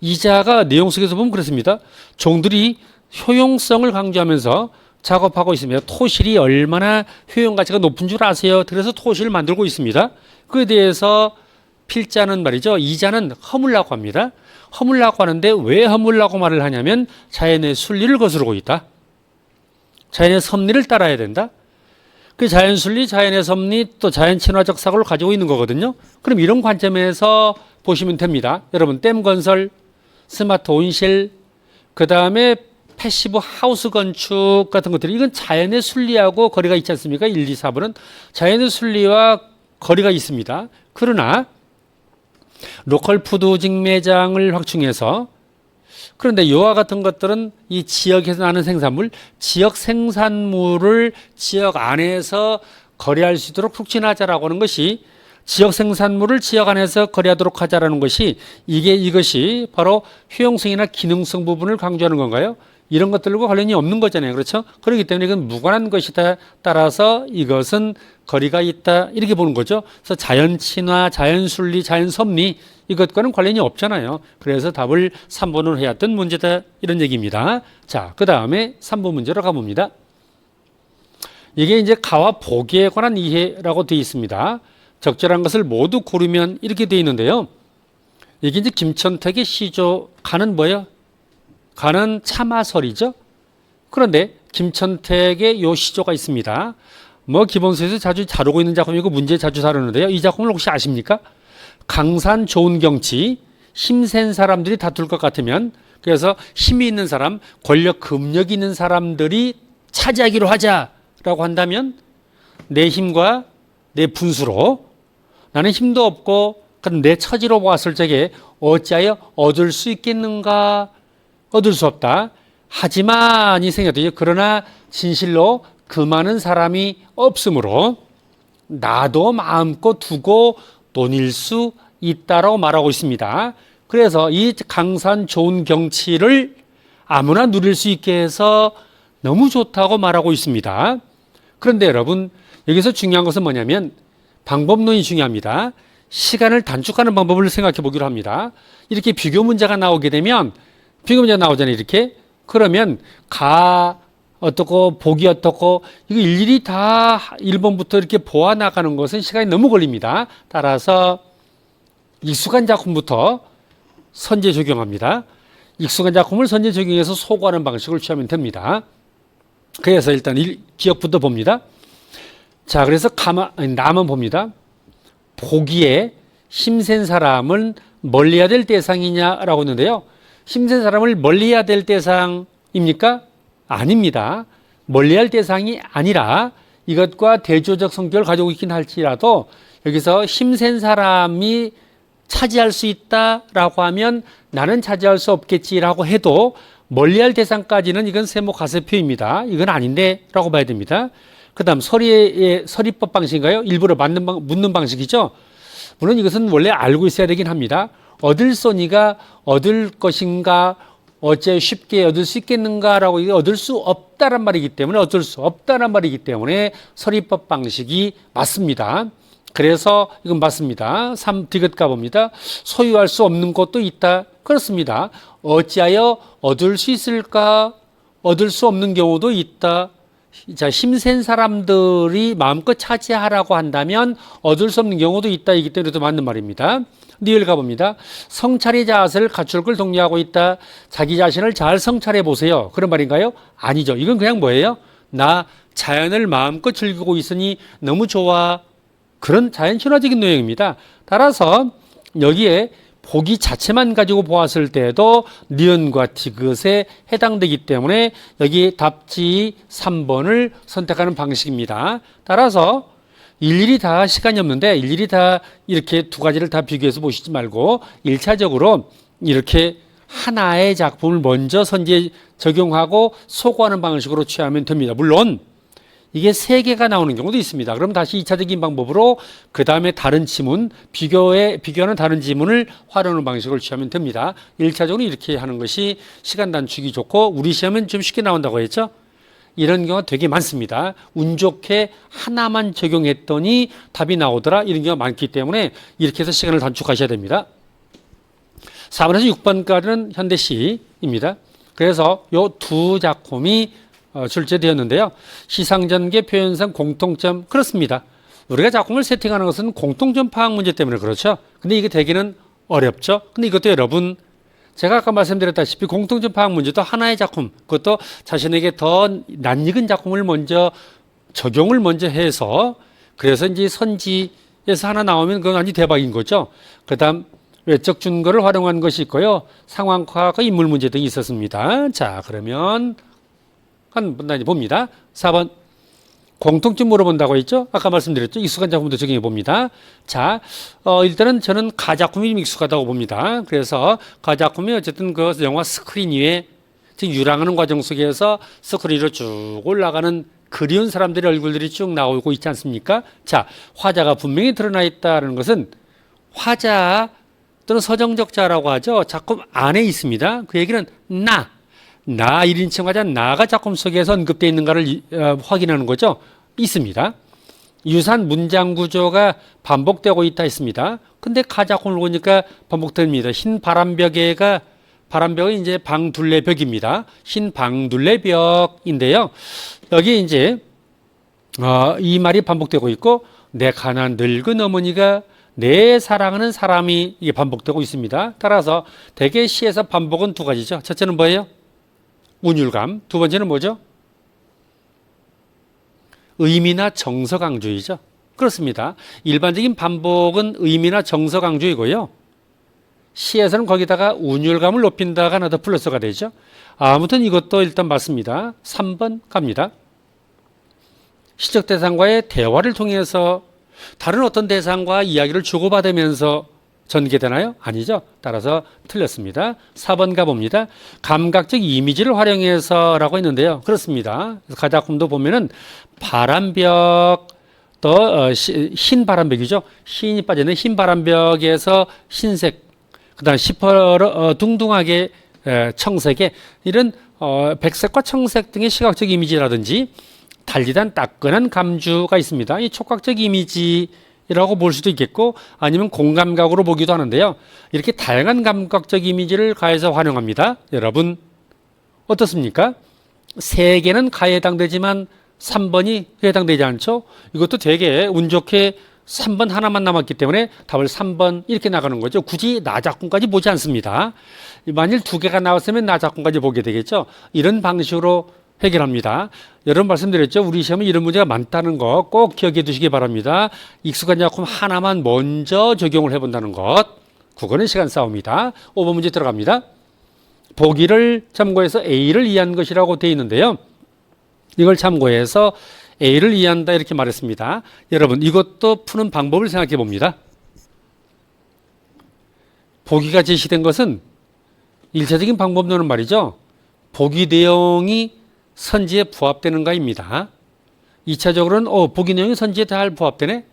이자가 내용 속에서 보면 그렇습니다. 종들이 효용성을 강조하면서 작업하고 있습니다. 토실이 얼마나 효용 가치가 높은 줄 아세요? 그래서 토실을 만들고 있습니다. 그에 대해서 필자는 말이죠. 이자는 허물라고 합니다. 허물라고 하는데 왜 허물라고 말을 하냐면 자연의 순리를 거스르고 있다. 자연의 섭리를 따라야 된다. 그 자연 순리, 자연의 섭리, 또 자연 친화적 사고를 가지고 있는 거거든요. 그럼 이런 관점에서 보시면 됩니다. 여러분, 댐 건설, 스마트 온실, 그 다음에 패시브 하우스 건축 같은 것들, 이건 자연의 순리하고 거리가 있지 않습니까? 1, 2, 4번은 자연의 순리와 거리가 있습니다. 그러나 로컬 푸드 직매장을 확충해서 그런데 이와 같은 것들은 이 지역에서 나는 생산물, 지역 생산물을 지역 안에서 거래할 수 있도록 촉진하자라고 하는 것이 지역 생산물을 지역 안에서 거래하도록 하자라는 것이 이것이 바로 효용성이나 기능성 부분을 강조하는 건가요? 이런 것들과 관련이 없는 거잖아요. 그렇죠? 그렇기 때문에 이건 무관한 것이다. 따라서 이것은 거리가 있다. 이렇게 보는 거죠. 그래서 자연 친화, 자연 순리, 자연 섭리 이것과는 관련이 없잖아요. 그래서 답을 3번으로 해야 했던 문제다. 이런 얘기입니다. 자, 그 다음에 3번 문제로 가봅니다. 이게 이제 가와 보기에 관한 이해라고 되어 있습니다. 적절한 것을 모두 고르면 이렇게 되어 있는데요. 이게 이제 김천택의 시조 가는 뭐예요? 가는 참화설이죠. 그런데 김천택의 요 시조가 있습니다. 뭐 기본서에서 자주 다루고 있는 작품이고 문제 자주 다루는데요. 이 작품을 혹시 아십니까? 강산 좋은 경치, 힘센 사람들이 다툴 것 같으면 그래서 힘이 있는 사람, 권력 금력이 있는 사람들이 차지하기로 하자라고 한다면 내 힘과 내 분수로 나는 힘도 없고 내 처지로 보았을 적에 어찌하여 얻을 수 있겠는가? 얻을 수 없다. 하지만이 생겼대요. 그러나 진실로 그 많은 사람이 없으므로 나도 마음껏 두고 논일 수 있다라고 말하고 있습니다. 그래서 이 강산 좋은 경치를 아무나 누릴 수 있게 해서 너무 좋다고 말하고 있습니다. 그런데 여러분 여기서 중요한 것은 뭐냐면 방법론이 중요합니다. 시간을 단축하는 방법을 생각해 보기로 합니다. 이렇게 비교 문제가 나오게 되면 비교 문제가 나오잖아요. 이렇게 그러면 가 어떻고 보기 어떻고 이거 일일이 다 1번부터 이렇게 보아 나가는 것은 시간이 너무 걸립니다. 따라서 익숙한 작품부터 선제 적용합니다. 익숙한 작품을 선제 적용해서 소구하는 방식을 취하면 됩니다. 그래서 일단 기억부터 봅니다. 자, 그래서 나만 봅니다. 보기에 힘센 사람은 멀리해야 될 대상이냐라고 했는데요. 힘센 사람을 멀리해야 될 대상입니까? 아닙니다. 멀리할 대상이 아니라 이것과 대조적 성격을 가지고 있긴 할지라도 여기서 힘센 사람이 차지할 수 있다라고 하면 나는 차지할 수 없겠지라고 해도 멀리할 대상까지는 이건 세모가세표입니다. 이건 아닌데 라고 봐야 됩니다. 그 다음 서리법 방식인가요? 일부러 묻는 방식이죠. 물론 이것은 원래 알고 있어야 되긴 합니다. 얻을 소니가 얻을 것인가 어째 쉽게 얻을 수 있겠는가라고 얻을 수 없다란 말이기 때문에 얻을 수 없다란 말이기 때문에 서리법 방식이 맞습니다. 그래서 이건 맞습니다. 3 디귿 가봅니다. 소유할 수 없는 것도 있다. 그렇습니다. 어찌하여 얻을 수 있을까? 얻을 수 없는 경우도 있다. 자, 힘센 사람들이 마음껏 차지하라고 한다면 얻을 수 없는 경우도 있다. 이기 때문에 또 맞는 말입니다. 리을 가봅니다. 성찰의 자세를 갖출 걸 독려하고 있다. 자기 자신을 잘 성찰해 보세요. 그런 말인가요? 아니죠. 이건 그냥 뭐예요? 나 자연을 마음껏 즐기고 있으니 너무 좋아. 그런 자연 친화적인 내용입니다. 따라서 여기에 보기 자체만 가지고 보았을 때도 니은과 디귿에 해당되기 때문에 여기 답지 3번을 선택하는 방식입니다. 따라서 일일이 다 시간이 없는데 일일이 다 이렇게 두 가지를 다 비교해서 보시지 말고 1차적으로 이렇게 하나의 작품을 먼저 선지에 적용하고 소구하는 방식으로 취하면 됩니다. 물론 이게 3개가 나오는 경우도 있습니다. 그럼 다시 2차적인 방법으로 그 다음에 다른 지문, 비교하는 다른 지문을 활용하는 방식을 취하면 됩니다. 1차적으로 이렇게 하는 것이 시간 단축이 좋고 우리 시험은 좀 쉽게 나온다고 했죠. 이런 경우가 되게 많습니다. 운 좋게 하나만 적용했더니 답이 나오더라. 이런 경우가 많기 때문에 이렇게 해서 시간을 단축하셔야 됩니다. 4번에서 6번까지는 현대시입니다. 그래서 이 두 작품이 출제되었는데요. 시상전개 표현상 공통점 그렇습니다. 우리가 작품을 세팅하는 것은 공통점 파악 문제 때문에 그렇죠. 근데 이게 되기는 어렵죠. 근데 이것도 여러분 제가 아까 말씀드렸다시피 공통점 파악 문제도 하나의 작품 그것도 자신에게 더 낯익은 작품을 먼저 적용을 먼저 해서 그래서 이제 선지에서 하나 나오면 그건 완전 대박인 거죠. 그 다음 외적 준거를 활용한 것이 있고요. 상황과학과 인물 문제 등이 있었습니다. 자, 그러면 한번 봅니다. 4번 공통점 물어본다고 했죠. 아까 말씀드렸죠. 익숙한 작품도 적용해 봅니다. 자, 일단은 저는 가작품이 좀 익숙하다고 봅니다. 그래서 가작품이 어쨌든 그 영화 스크린 위에 지금 유랑하는 과정 속에서 스크린 위로 쭉 올라가는 그리운 사람들의 얼굴들이 쭉 나오고 있지 않습니까? 자, 화자가 분명히 드러나 있다는 것은 화자 또는 서정적자라고 하죠. 작품 안에 있습니다. 그 얘기는 나 1인칭 화자 나가 작품 속에서 언급되어 있는가를 확인하는 거죠. 있습니다. 유사한 문장 구조가 반복되고 있다 했습니다. 근데 가작품을 보니까 반복됩니다. 흰 바람벽에가 바람벽은 이제 방둘레벽입니다. 흰 방둘레벽인데요. 여기 이제 이 말이 반복되고 있고 내 가난 늙은 어머니가 내 사랑하는 사람이 이게 반복되고 있습니다. 따라서 대개 시에서 반복은 두 가지죠. 첫째는 뭐예요? 운율감. 두 번째는 뭐죠? 의미나 정서 강조이죠. 그렇습니다. 일반적인 반복은 의미나 정서 강조이고요. 시에서는 거기다가 운율감을 높인다가 하나 더 플러스가 되죠. 아무튼 이것도 일단 맞습니다. 3번 갑니다. 시적 대상과의 대화를 통해서 다른 어떤 대상과 이야기를 주고받으면서 전개되나요? 아니죠. 따라서 틀렸습니다. 4번 가봅니다. 감각적 이미지를 활용해서 라고 했는데요. 그렇습니다. 가작품도 보면은 바람벽 흰 바람벽이죠. 흰이 빠지는 흰 바람벽에서 흰색 그다음 시퍼둥둥하게 청색의 이런 백색과 청색 등의 시각적 이미지라든지 달리단 따끈한 감주가 있습니다. 이 촉각적 이미지라고 볼 수도 있겠고 아니면 공감각으로 보기도 하는데요. 이렇게 다양한 감각적 이미지를 가해서 활용합니다. 여러분 어떻습니까? 세 개는 가에 해당되지만 3번이 해당되지 않죠? 이것도 되게 운 좋게 3번 하나만 남았기 때문에 답을 3번 이렇게 나가는 거죠. 굳이 나작품까지 보지 않습니다. 만일 두 개가 나왔으면 나작품까지 보게 되겠죠. 이런 방식으로 해결합니다. 여러분 말씀드렸죠. 우리 시험에 이런 문제가 많다는 거 꼭 기억해 두시기 바랍니다. 익숙한 작품 하나만 먼저 적용을 해본다는 것. 그거는 시간 싸움이다. 5번 문제 들어갑니다. 보기를 참고해서 A를 이해한 것이라고 되어 있는데요. 이걸 참고해서 A를 이해한다 이렇게 말했습니다. 여러분 이것도 푸는 방법을 생각해 봅니다. 보기가 제시된 것은 1차적인 방법론은 말이죠. 보기 내용이 선지에 부합되는가입니다. 2차적으로는 보기 내용이 선지에 잘 부합되네?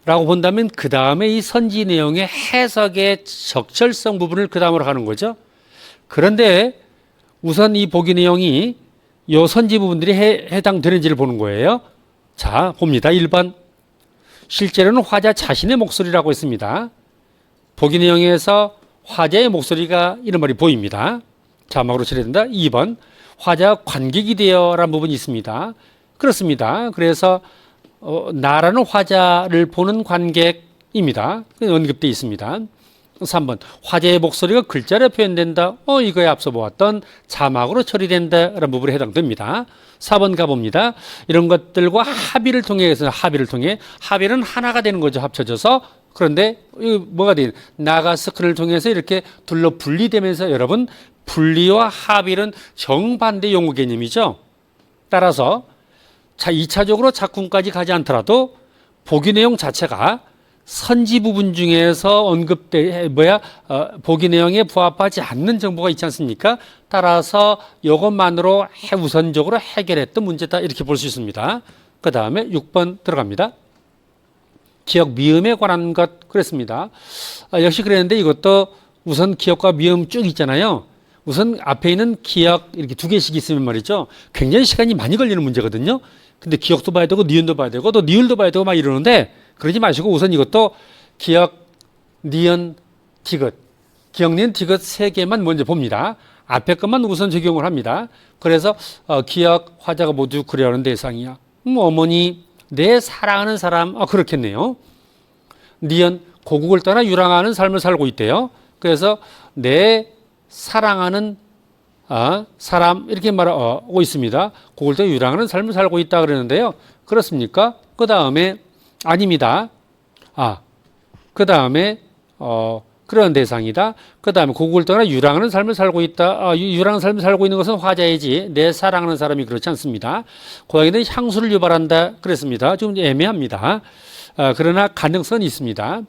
라고 본다면 그 다음에 이 선지 내용의 해석의 적절성 부분을 그 다음으로 하는 거죠. 그런데 우선 이 보기 내용이 요 선지 부분들이 해당되는지를 보는 거예요. 자, 봅니다. 1번. 실제로는 화자 자신의 목소리라고 했습니다. 보기 내용에서 화자의 목소리가 이런 말이 보입니다. 자막으로 처리해야 된다. 2번. 화자 관객이 되어라는 부분이 있습니다. 그렇습니다. 그래서 나라는 화자를 보는 관객입니다. 언급되어 있습니다. 3번. 화자의 목소리가 글자로 표현된다. 이거에 앞서 보았던 자막으로 처리된다라는 부분에 해당됩니다. 4번 가봅니다. 이런 것들과 합의를 통해 합의는 하나가 되는 거죠. 합쳐져서. 그런데 뭐가 되는 나가스크를 통해서 이렇게 둘러 분리되면서 여러분 분리와 합의는 정반대 용어 개념이죠. 따라서 2차적으로 작품까지 가지 않더라도 보기 내용 자체가 선지 부분 중에서 보기 내용에 부합하지 않는 정보가 있지 않습니까? 따라서 이것만으로 우선적으로 해결했던 문제다 이렇게 볼 수 있습니다. 그 다음에 6번 들어갑니다. 기억 미음에 관한 것 그랬습니다. 역시 그랬는데 이것도 우선 기억과 미음 쭉 있잖아요. 우선 앞에 있는 기억 이렇게 두 개씩 있으면 말이죠. 굉장히 시간이 많이 걸리는 문제거든요. 근데 기억도 봐야 되고 니은도 봐야 되고 또 니을도 봐야 되고 막 이러는데 그러지 마시고 우선 이것도 기억, 니은, 디귿 기억, 니은, 디귿 세 개만 먼저 봅니다. 앞에 것만 우선 적용을 합니다. 그래서 기억, 화자가 모두 그려하는 대상이야. 어머니, 내 사랑하는 사람 그렇겠네요. 니은, 고국을 떠나 유랑하는 삶을 살고 있대요. 그래서 내 사랑하는 사람 이렇게 말하고 있습니다. 고국을 떠나 유랑하는 삶을 살고 있다 그러는데요. 그렇습니까? 그 다음에 아닙니다. 그 다음에 그런 대상이다. 그 다음에 고국을 떠나 유랑하는 삶을 살고 있다. 유랑하는 삶을 살고 있는 것은 화자이지 내 사랑하는 사람이 그렇지 않습니다. 고양이는 향수를 유발한다 그랬습니다. 좀 애매합니다. 그러나 가능성은 있습니다.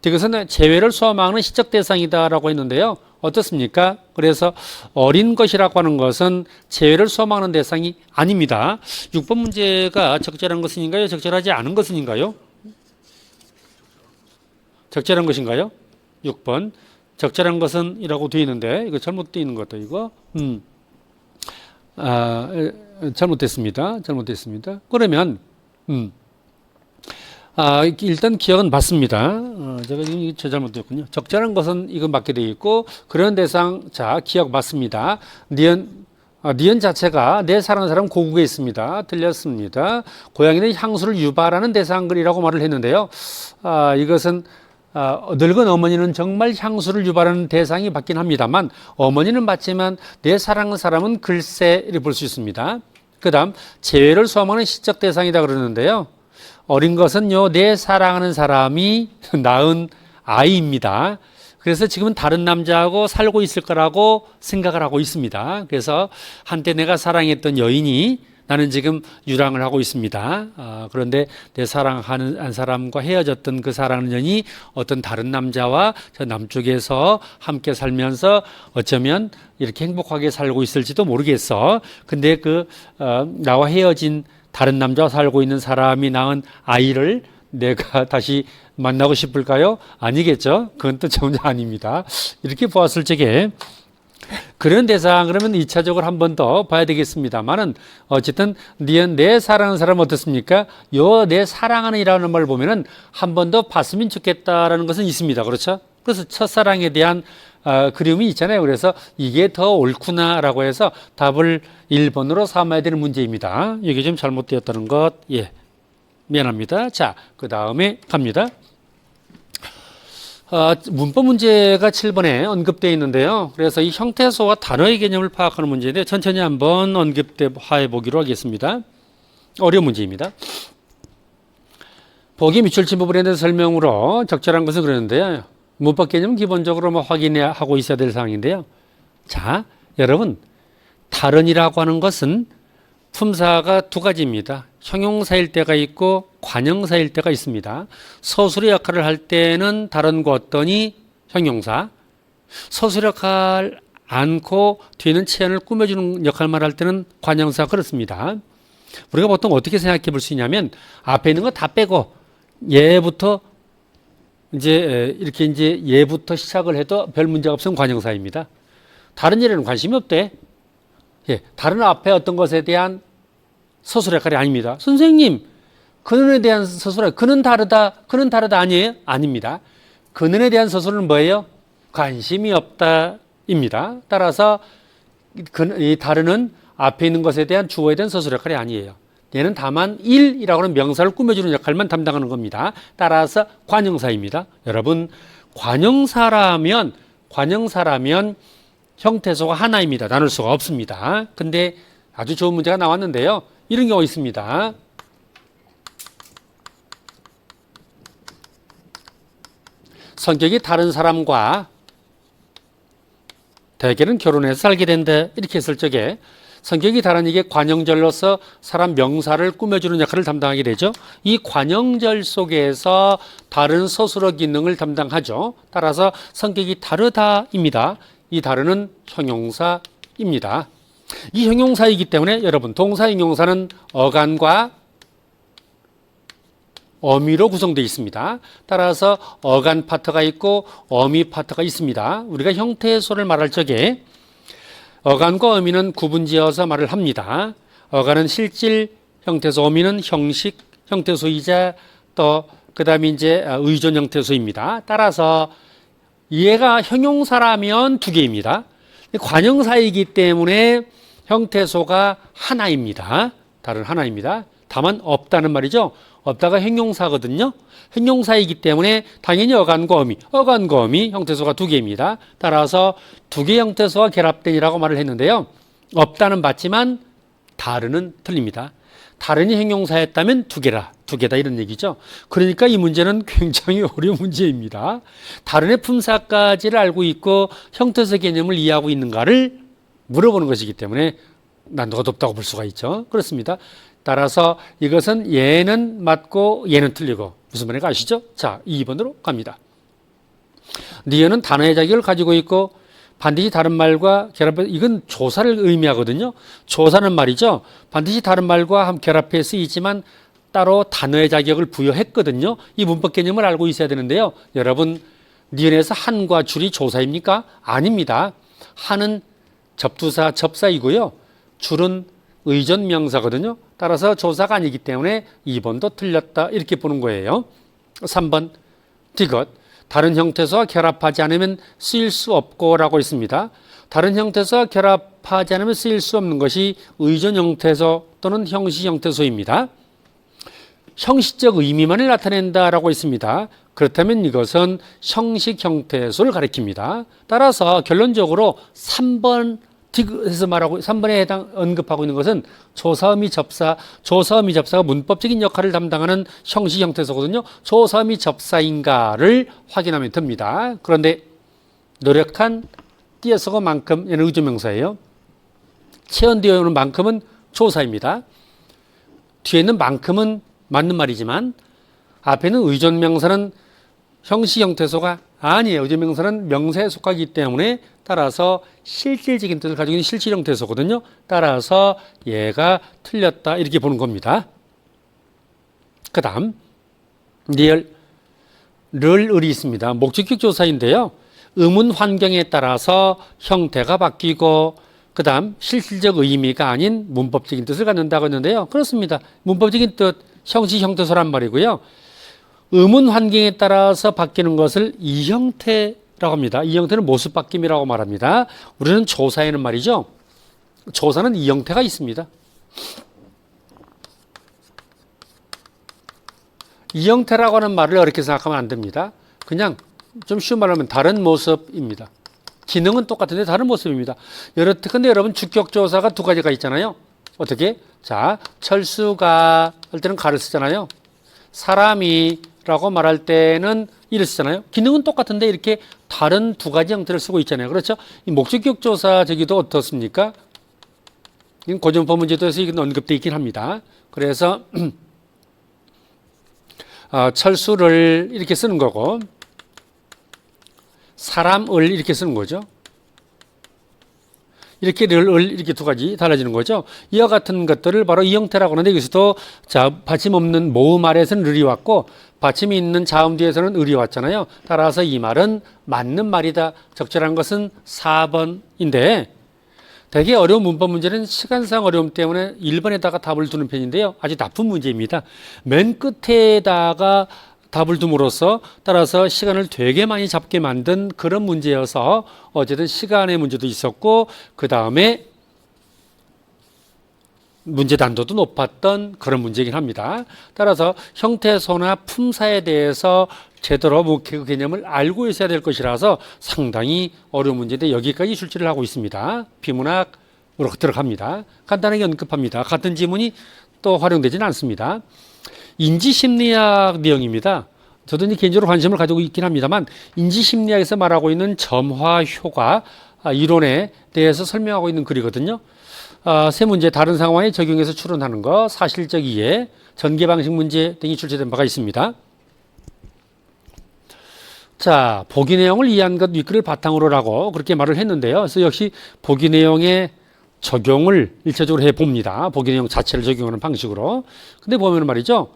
이것은 재회를 소망하는 시적 대상이다라고 했는데요. 어떻습니까? 그래서 어린 것이라고 하는 것은 재회를 소망하는 대상이 아닙니다. 6번 문제가 적절한 것은인가요? 적절하지 않은 것은인가요? 적절한 것인가요? 6번 적절한 것은 이라고 되어 있는데 이거 잘못 되어 있는 것 같다 이거. 잘못됐습니다. 그러면 일단 기억은 맞습니다. 제가 지금 제 잘못됐군요. 적절한 것은 이건 맞게 되어 있고 그런 대상 자 기억 맞습니다. 니은 자체가 내 사랑하는 사람 고국에 있습니다. 틀렸습니다. 고양이는 향수를 유발하는 대상글이라고 말을 했는데요. 이것은 늙은 어머니는 정말 향수를 유발하는 대상이 맞긴 합니다만 어머니는 맞지만 내 사랑하는 사람은 글쎄 이렇게 볼 수 있습니다. 그 다음 재회를 소망하는 시적 대상이다 그러는데요. 어린 것은요 내 사랑하는 사람이 낳은 아이입니다. 그래서 지금은 다른 남자하고 살고 있을 거라고 생각을 하고 있습니다. 그래서 한때 내가 사랑했던 여인이 나는 지금 유랑을 하고 있습니다. 그런데 내 사랑하는 사람과 헤어졌던 그 사랑하는 여인이 어떤 다른 남자와 저 남쪽에서 함께 살면서 어쩌면 이렇게 행복하게 살고 있을지도 모르겠어. 근데 나와 헤어진 다른 남자와 살고 있는 사람이 낳은 아이를 내가 다시 만나고 싶을까요? 아니겠죠. 그건 또 전혀 아닙니다. 이렇게 보았을 적에 그런 대상 그러면 2차적으로 한 번 더 봐야 되겠습니다만은 어쨌든 내 사랑하는 사람 어떻습니까? 요 내 사랑하는 이라는 말을 보면은 한 번 더 봤으면 좋겠다라는 것은 있습니다. 그렇죠? 그래서 첫사랑에 대한 그리움이 있잖아요. 그래서 이게 더 옳구나라고 해서 답을 1번으로 삼아야 되는 문제입니다. 이게 좀 잘못되었다는 것, 미안합니다. 자, 그 다음에 갑니다. 문법 문제가 7번에 언급되어 있는데요. 그래서 이 형태소와 단어의 개념을 파악하는 문제인데 천천히 한번 언급해 보기로 하겠습니다. 어려운 문제입니다. 보기 밑줄친 부분에 대한 설명으로 적절한 것은 그러는데요. 문법 개념은 기본적으로 확인하고 있어야 될 사항인데요. 자, 여러분, 다른이라고 하는 것은 품사가 두 가지입니다. 형용사일 때가 있고 관형사일 때가 있습니다. 서술의 역할을 할 때는 다른과 어떠니 형용사, 서술의 역할 않고 뒤에는 체언을 꾸며주는 역할만 할 때는 관형사 그렇습니다. 우리가 보통 어떻게 생각해 볼 수 있냐면 앞에 있는 거 다 빼고 얘부터 얘부터 시작을 해도 별 문제가 없으면 관형사입니다. 다른 일에는 관심이 없대. 다른 앞에 어떤 것에 대한 서술 역할이 아닙니다. 선생님, 그는에 대한 서술은 그는 다르다 아니에요? 아닙니다. 그는에 대한 서술은 뭐예요? 관심이 없다입니다. 따라서 이 다른은 앞에 있는 것에 대한 주어에 대한 서술 역할이 아니에요. 얘는 다만 일이라고 하는 명사를 꾸며주는 역할만 담당하는 겁니다. 따라서 관형사입니다. 여러분, 관형사라면 형태소가 하나입니다. 나눌 수가 없습니다. 근데 아주 좋은 문제가 나왔는데요. 이런 경우 있습니다. 성격이 다른 사람과 대개는 결혼해서 살게 된다. 이렇게 했을 적에 성격이 다른 이게 관형절로서 사람 명사를 꾸며주는 역할을 담당하게 되죠. 이 관형절 속에서 다른 서술어 기능을 담당하죠. 따라서 성격이 다르다입니다. 이 다르는 형용사입니다. 이 형용사이기 때문에 여러분 동사 형용사는 어간과 어미로 구성되어 있습니다. 따라서 어간 파트가 있고 어미 파트가 있습니다. 우리가 형태소를 말할 적에 어간과 어미는 구분지어서 말을 합니다. 어간은 실질 형태소, 어미는 형식 형태소이자 또 그다음에 의존 형태소입니다. 따라서 얘가 형용사라면 두 개입니다. 관형사이기 때문에 형태소가 하나입니다. 다른 하나입니다. 다만 없다는 말이죠. 없다가 형용사거든요. 형용사이기 때문에 당연히 어간과 어미 형태소가 두 개입니다. 따라서 두 개의 형태소가 결합된이라고 말을 했는데요. 없다는 맞지만 다른은 틀립니다. 다른이 형용사였다면 두 개다 이런 얘기죠. 그러니까 이 문제는 굉장히 어려운 문제입니다. 다른의 품사까지를 알고 있고 형태소 개념을 이해하고 있는가를 물어보는 것이기 때문에 난도가 높다고 볼 수가 있죠. 그렇습니다. 따라서 이것은 얘는 맞고 얘는 틀리고 무슨 말인가 아시죠? 자, 2번으로 갑니다. 니은은 단어의 자격을 가지고 있고 반드시 다른 말과 결합해, 이건 조사를 의미하거든요. 조사는 말이죠. 반드시 다른 말과 결합해 쓰이지만 따로 단어의 자격을 부여했거든요. 이 문법 개념을 알고 있어야 되는데요. 여러분, 니은에서 한과 줄이 조사입니까? 아닙니다. 한은 접두사, 접사이고요. 줄은 의존 명사거든요. 따라서 조사가 아니기 때문에 2번도 틀렸다 이렇게 보는 거예요. 3번 디귿 다른 형태소와 결합하지 않으면 쓰일 수 없고 라고 있습니다. 다른 형태소와 결합하지 않으면 쓰일 수 없는 것이 의존 형태소 또는 형시 형태소입니다. 형식적 의미만을 나타낸다라고 있습니다. 그렇다면 이것은 형식 형태소를 가리킵니다. 따라서 결론적으로 3번 디귿에서 말하고 3번에 언급하고 있는 것은 조사의미 접사가 문법적인 역할을 담당하는 형식 형태소거든요. 조사의미 접사인가를 확인하면 됩니다. 그런데 노력한 띄어쓰고 만큼 얘는 의존명사예요. 체언되어 오는 만큼은 조사입니다. 뒤에 있는 만큼은 맞는 말이지만 앞에 있는 의존명사는 형식 형태소가 아니에요. 의존명사는 명사에 속하기 때문에 따라서 실질적인 뜻을 가지고 있는 실질 형태소거든요. 따라서 얘가 틀렸다 이렇게 보는 겁니다. 그 다음 리을 을이 있습니다. 목적격 조사인데요. 의문 환경에 따라서 형태가 바뀌고 그 다음 실질적 의미가 아닌 문법적인 뜻을 갖는다고 했는데요. 그렇습니다. 문법적인 뜻 형식 형태소란 말이고요. 의문 환경에 따라서 바뀌는 것을 이 형태라고 합니다. 이 형태는 모습 바뀜이라고 말합니다. 우리는 조사에는 말이죠. 조사는 이 형태가 있습니다. 이 형태라고 하는 말을 어렵게 생각하면 안 됩니다. 그냥 좀 쉬운 말로 하면 다른 모습입니다. 기능은 똑같은데 다른 모습입니다. 근데 여러분 주격조사가 두 가지가 있잖아요. 어떻게? 자, 철수가 할 때는 가를 쓰잖아요. 사람이 라고 말할 때는 이를 쓰잖아요. 기능은 똑같은데 이렇게 다른 두 가지 형태를 쓰고 있잖아요. 그렇죠? 이 목적격 조사 저기도 어떻습니까? 고전법 문제도에서 이건 언급되어 있긴 합니다. 그래서 철수를 이렇게 쓰는 거고 사람을 이렇게 쓰는 거죠. 이렇게 이렇게 두 가지 달라지는 거죠. 이와 같은 것들을 바로 이 형태라고 하는데 여기서도 자 받침 없는 모음 아래에서는 을이 왔고 받침이 있는 자음 뒤에서는 을이 왔잖아요. 따라서 이 말은 맞는 말이다. 적절한 것은 4번인데 되게 어려운 문법 문제는 시간상 어려움 때문에 1번에다가 답을 두는 편인데요. 아주 나쁜 문제입니다. 맨 끝에다가 답을 둠으로써 따라서 시간을 되게 많이 잡게 만든 그런 문제여서 어쨌든 시간의 문제도 있었고 그 다음에 문제 난도도 높았던 그런 문제이긴 합니다. 따라서 형태소나 품사에 대해서 제대로 그 개념을 알고 있어야 될 것이라서 상당히 어려운 문제인데 여기까지 출제를 하고 있습니다. 비문학으로 들어갑니다. 간단하게 언급합니다. 같은 지문이 또 활용되지는 않습니다. 인지심리학 내용입니다. 저도 개인적으로 관심을 가지고 있긴 합니다만 인지심리학에서 말하고 있는 점화 효과 이론에 대해서 설명하고 있는 글이거든요. 세 문제 다른 상황에 적용해서 추론하는 거, 사실적 이해, 전개 방식 문제 등이 출제된 바가 있습니다. 자, 보기 내용을 이해한 것 윗글을 바탕으로라고 그렇게 말을 했는데요. 그래서 역시 보기 내용의 적용을 일차적으로 해봅니다. 보기 내용 자체를 적용하는 방식으로. 근데 보면 말이죠.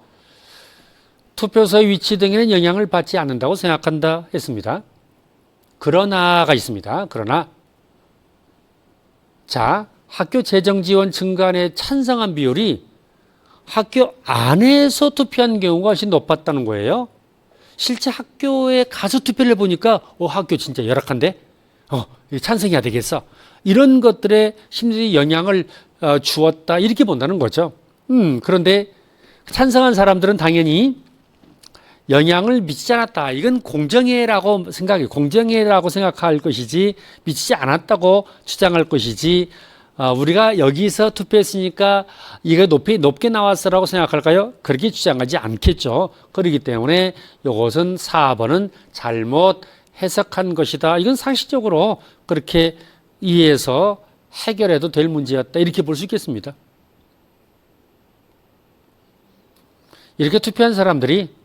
투표소의 위치 등에는 영향을 받지 않는다고 생각한다 했습니다. 그러나가 있습니다. 그러나 자, 학교 재정 지원 증가에 찬성한 비율이 학교 안에서 투표한 경우가 훨씬 높았다는 거예요. 실제 학교에 가서 투표를 해보니까 학교 진짜 열악한데 찬성해야 되겠어. 이런 것들에 심리적 영향을 주었다 이렇게 본다는 거죠. 그런데 찬성한 사람들은 당연히 영향을 미치지 않았다. 이건 공정해라고 생각할 것이지 미치지 않았다고 주장할 것이지 우리가 여기서 투표했으니까 이거 높게 나왔어라고 생각할까요? 그렇게 주장하지 않겠죠. 그렇기 때문에 이것은 4번은 잘못 해석한 것이다. 이건 상식적으로 그렇게 이해해서 해결해도 될 문제였다. 이렇게 볼 수 있겠습니다. 이렇게 투표한 사람들이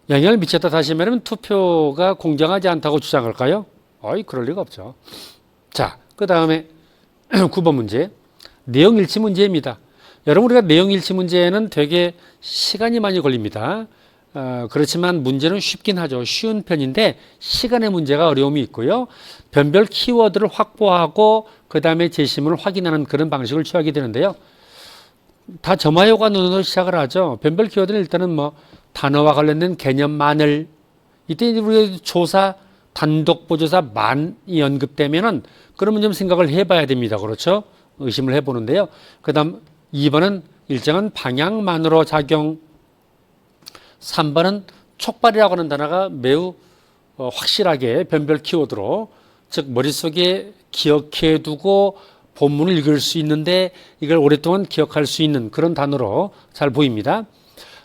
영향을 미쳤다 다시 말하면 투표가 공정하지 않다고 주장할까요? 그럴 리가 없죠. 자, 그 다음에 9번 문제. 내용 일치 문제입니다. 여러분 우리가 내용 일치 문제는 되게 시간이 많이 걸립니다. 그렇지만 문제는 쉽긴 하죠. 쉬운 편인데 시간의 문제가 어려움이 있고요. 변별 키워드를 확보하고 그 다음에 제시문을 확인하는 그런 방식을 취하게 되는데요. 다 점화효과 논으로 시작을 하죠. 변별 키워드는 일단은 뭐 단어와 관련된 개념만을 이때 우리가 조사 단독 보조사 만이 언급되면은 그러면 좀 생각을 해봐야 됩니다. 그렇죠? 의심을 해보는데요. 그다음 2번은 일정한 방향만으로 작용. 3번은 촉발이라고 하는 단어가 매우 확실하게 변별 키워드로 즉 머릿속에 기억해 두고 본문을 읽을 수 있는데 이걸 오랫동안 기억할 수 있는 그런 단어로 잘 보입니다.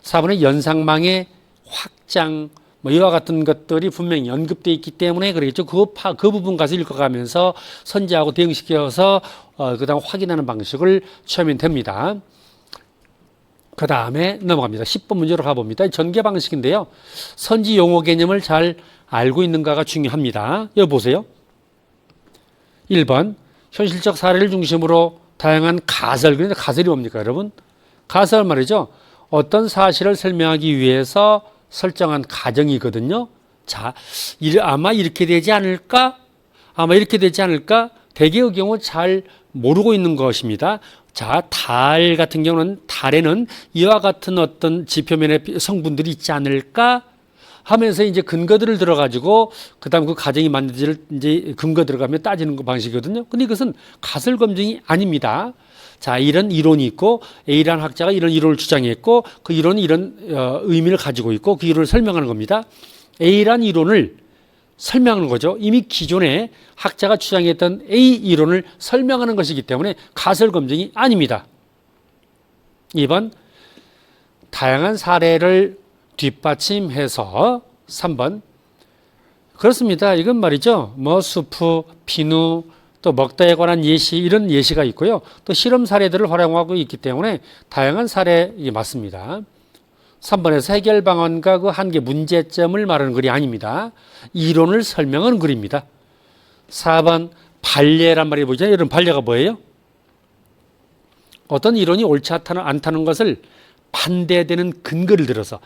4번은 연상망의 확장 뭐 이와 같은 것들이 분명히 언급되어 있기 때문에 그러겠죠. 그 부분 가서 읽어가면서 선지하고 대응시켜서 그다음 확인하는 방식을 취하면 됩니다. 그 다음에 넘어갑니다. 10번 문제로 가봅니다. 전개 방식인데요. 선지 용어 개념을 잘 알고 있는가가 중요합니다. 여기 보세요. 1번 현실적 사례를 중심으로 다양한 가설. 그런데 가설이 뭡니까 여러분? 가설 말이죠. 어떤 사실을 설명하기 위해서 설정한 가정이거든요. 자, 아마 이렇게 되지 않을까? 아마 이렇게 되지 않을까? 대개의 경우 잘 모르고 있는 것입니다. 자, 달 같은 경우는 달에는 이와 같은 어떤 지표면의 성분들이 있지 않을까? 하면서 이제 근거들을 들어가지고 그다음 그 가정이 맞는지를 이제 근거 들어가면 따지는 방식이거든요. 근데 이것은 가설 검증이 아닙니다. 자, 이런 이론이 있고 A라는 학자가 이런 이론을 주장했고 그 이론이 이런 의미를 가지고 있고 그 이론을 설명하는 겁니다. A라는 이론을 설명하는 거죠. 이미 기존에 학자가 주장했던 A 이론을 설명하는 것이기 때문에 가설 검증이 아닙니다. 2번 다양한 사례를 뒷받침해서 3번 그렇습니다. 이건 말이죠. 뭐 수프, 비누, 또 먹다에 관한 예시 이런 예시가 있고요. 또 실험 사례들을 활용하고 있기 때문에 다양한 사례이 맞습니다. 3번에서 해결 방안과 그 한계 문제점을 말하는 글이 아닙니다. 이론을 설명하는 글입니다. 4번 반례란 말이 보이잖아요. 이런 반례가 뭐예요? 어떤 이론이 옳지 않다는 것을 반대되는 근거를 들어서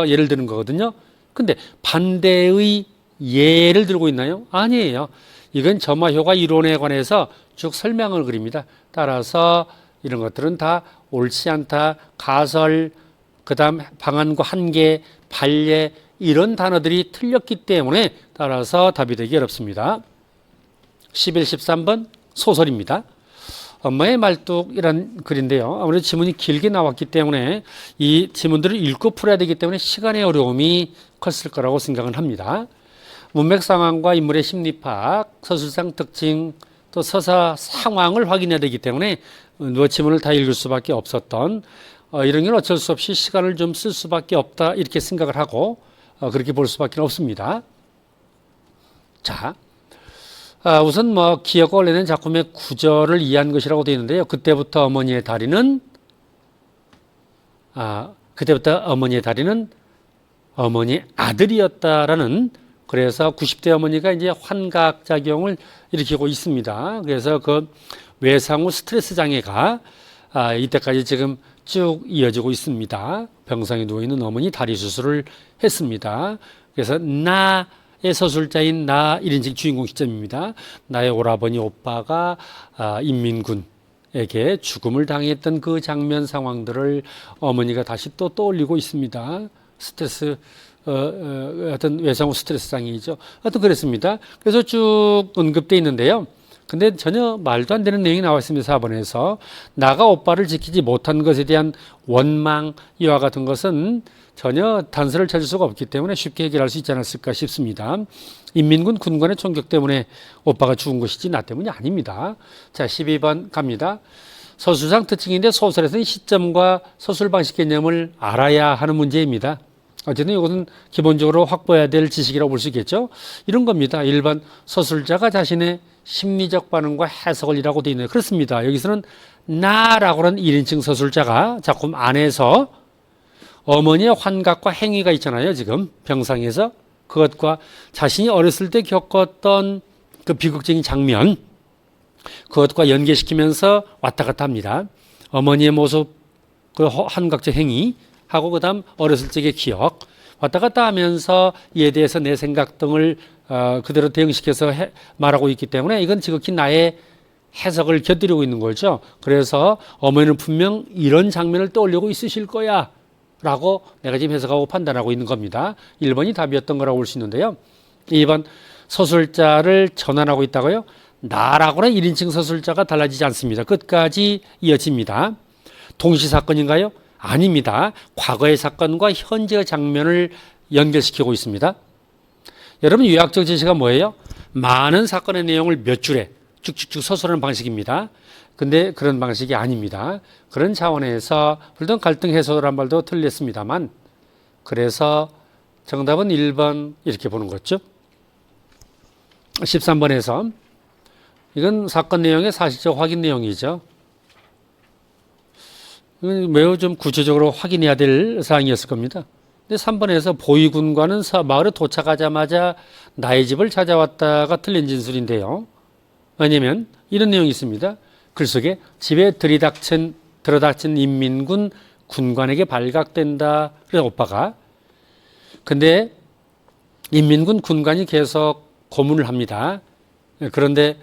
예를 드는 거거든요. 근데 반대의 예를 들고 있나요? 아니에요. 이건 점화효과 이론에 관해서 쭉 설명을 그립니다. 따라서 이런 것들은 다 옳지 않다, 가설, 그 다음 방안과 한계, 반례 이런 단어들이 틀렸기 때문에 따라서 답이 되기 어렵습니다. 11, 13번 소설입니다. 엄마의 말뚝이란 글인데요. 아무래도 지문이 길게 나왔기 때문에 이 지문들을 읽고 풀어야 되기 때문에 시간의 어려움이 컸을 거라고 생각을 합니다. 문맥 상황과 인물의 심리파악, 서술상 특징, 또 서사 상황을 확인해야 되기 때문에 지문을 다 읽을 수밖에 없었던 이런 건 어쩔 수 없이 시간을 좀 쓸 수밖에 없다 이렇게 생각을 하고 그렇게 볼 수밖에 없습니다. 자, 우선 뭐 기억과 관련된 작품의 구절을 이해한 것이라고 되어 있는데요. 그때부터 어머니의 다리는 어머니의 아들이었다라는 그래서 90대 어머니가 이제 환각작용을 일으키고 있습니다. 그래서 그 외상후 스트레스 장애가 이때까지 지금 쭉 이어지고 있습니다. 병상에 누워있는 어머니 다리 수술을 했습니다. 그래서 나의 서술자인 나 1인칭 주인공 시점입니다. 나의 오라버니 오빠가 인민군에게 죽음을 당했던 그 장면 상황들을 어머니가 다시 또 떠올리고 있습니다. 스트레스 어떤 외상후 스트레스 장애이죠. 하여튼 그랬습니다. 그래서 쭉 언급되어 있는데요. 근데 전혀 말도 안 되는 내용이 나와 있습니다. 4번에서 나가 오빠를 지키지 못한 것에 대한 원망 이와 같은 것은 전혀 단서를 찾을 수가 없기 때문에 쉽게 해결할 수 있지 않았을까 싶습니다. 인민군 군관의 총격 때문에 오빠가 죽은 것이지 나 때문이 아닙니다. 자, 12번 갑니다. 서술상 특징인데 소설에서는 시점과 서술 방식 개념을 알아야 하는 문제입니다. 어쨌든 이것은 기본적으로 확보해야 될 지식이라고 볼 수 있겠죠. 이런 겁니다. 1번 서술자가 자신의 심리적 반응과 해석을 이라고 되어 있네요. 그렇습니다. 여기서는 나라고 하는 1인칭 서술자가 작품 안에서 어머니의 환각과 행위가 있잖아요. 지금 병상에서 그것과 자신이 어렸을 때 겪었던 그 비극적인 장면 그것과 연계시키면서 왔다 갔다 합니다. 어머니의 모습, 그 환각적 행위 하고 그다음 어렸을 적의 기억 왔다 갔다 하면서 이에 대해서 내 생각 등을 그대로 대응시켜서 말하고 있기 때문에 이건 지극히 나의 해석을 곁들이고 있는 거죠. 그래서 어머니는 분명 이런 장면을 떠올리고 있으실 거야 라고 내가 지금 해석하고 판단하고 있는 겁니다. 1번이 답이었던 거라고 볼 수 있는데요. 2번 서술자를 전환하고 있다고요? 나라고는 1인칭 서술자가 달라지지 않습니다. 끝까지 이어집니다. 동시사건인가요? 아닙니다. 과거의 사건과 현재의 장면을 연결시키고 있습니다. 여러분 요약적 제시가 뭐예요? 많은 사건의 내용을 몇 줄에 쭉쭉쭉 서술하는 방식입니다. 근데 그런 방식이 아닙니다. 그런 차원에서 물론 갈등 해소란 말도 틀렸습니다만 그래서 정답은 1번 이렇게 보는 거죠. 13번에서 이건 사건 내용의 사실적 확인 내용이죠. 이건 매우 좀 구체적으로 확인해야 될 사항이었을 겁니다. 근데 3번에서 보이군과는 마을에 도착하자마자 나의 집을 찾아왔다가 틀린 진술인데요. 왜냐면 이런 내용이 있습니다. 글 속에 집에 들이닥친 인민군 군관에게 발각된다. 그래서 오빠가 근데 인민군 군관이 계속 고문을 합니다. 그런데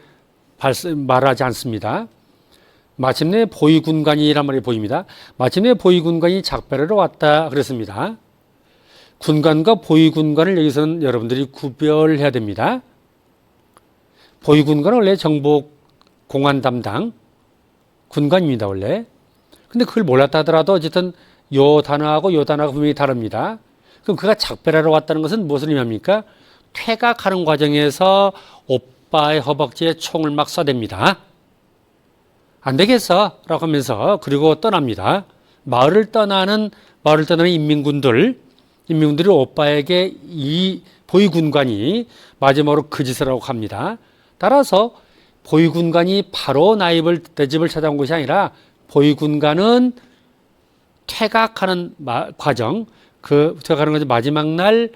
말하지 않습니다. 마침내 보이군관이란 말이 보입니다. 마침내 보이군관이 작별하러 왔다 그랬습니다. 군관과 보이군관을 여기서는 여러분들이 구별해야 됩니다. 보이군관은 원래 정보 공안 담당 군관입니다, 원래. 근데 그걸 몰랐다 하더라도 어쨌든 요 단어하고 요 단어가 분명히 다릅니다. 그럼 그가 작별하러 왔다는 것은 무엇을 의미합니까? 퇴각하는 과정에서 오빠의 허벅지에 총을 막 쏴댑니다. 안 되겠어 라고 하면서 그리고 떠납니다. 마을을 떠나는 인민군들이 오빠에게 이 보이군관이 마지막으로 그 짓을 하고 갑니다. 따라서 보이군관이 바로 내 집을 찾아온 것이 아니라 보이군관은 퇴각하는 과정, 퇴각하는 것이 마지막 날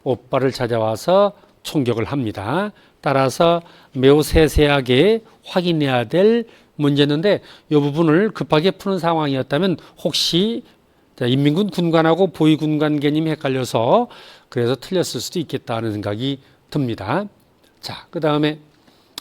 오빠를 찾아와서 총격을 합니다. 따라서 매우 세세하게 확인해야 될 문제였는데 이 부분을 급하게 푸는 상황이었다면 혹시 인민군 군관하고 보이군관 개념이 헷갈려서 그래서 틀렸을 수도 있겠다는 생각이 듭니다. 자, 그 다음에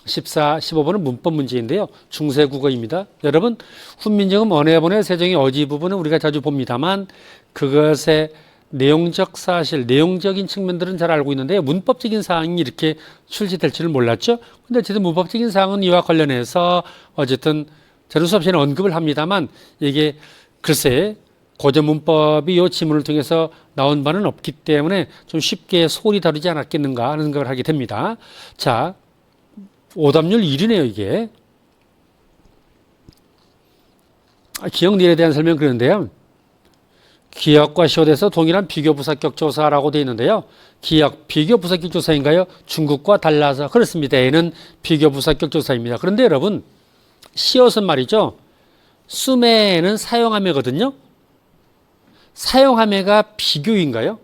14, 15번은 문법 문제인데요. 중세국어입니다. 여러분 훈민정음 언해본의 세정의 어지 부분은 우리가 자주 봅니다만 그것의 내용적 사실, 내용적인 측면들은 잘 알고 있는데 문법적인 사항이 이렇게 출시될 줄은 몰랐죠. 근데 어쨌든 문법적인 사항은 이와 관련해서 어쨌든 저는 수업 시간에 언급을 합니다만 이게 글쎄 고전 문법이 이 지문을 통해서 나온 바는 없기 때문에 좀 쉽게 소홀히 다루지 않았겠는가 하는 생각을 하게 됩니다. 자, 오답률 1위네요, 이게. 기억일에 대한 설명 그런데요. 기억과 시옷에서 동일한 비교 부사격 조사라고 되어 있는데요. 기억, 비교 부사격 조사인가요? 중국과 달라서 그렇습니다. 얘는 비교 부사격 조사입니다. 그런데 여러분, 시옷은 말이죠. 수매는 사용함이거든요. 사용함애가 비교인가요?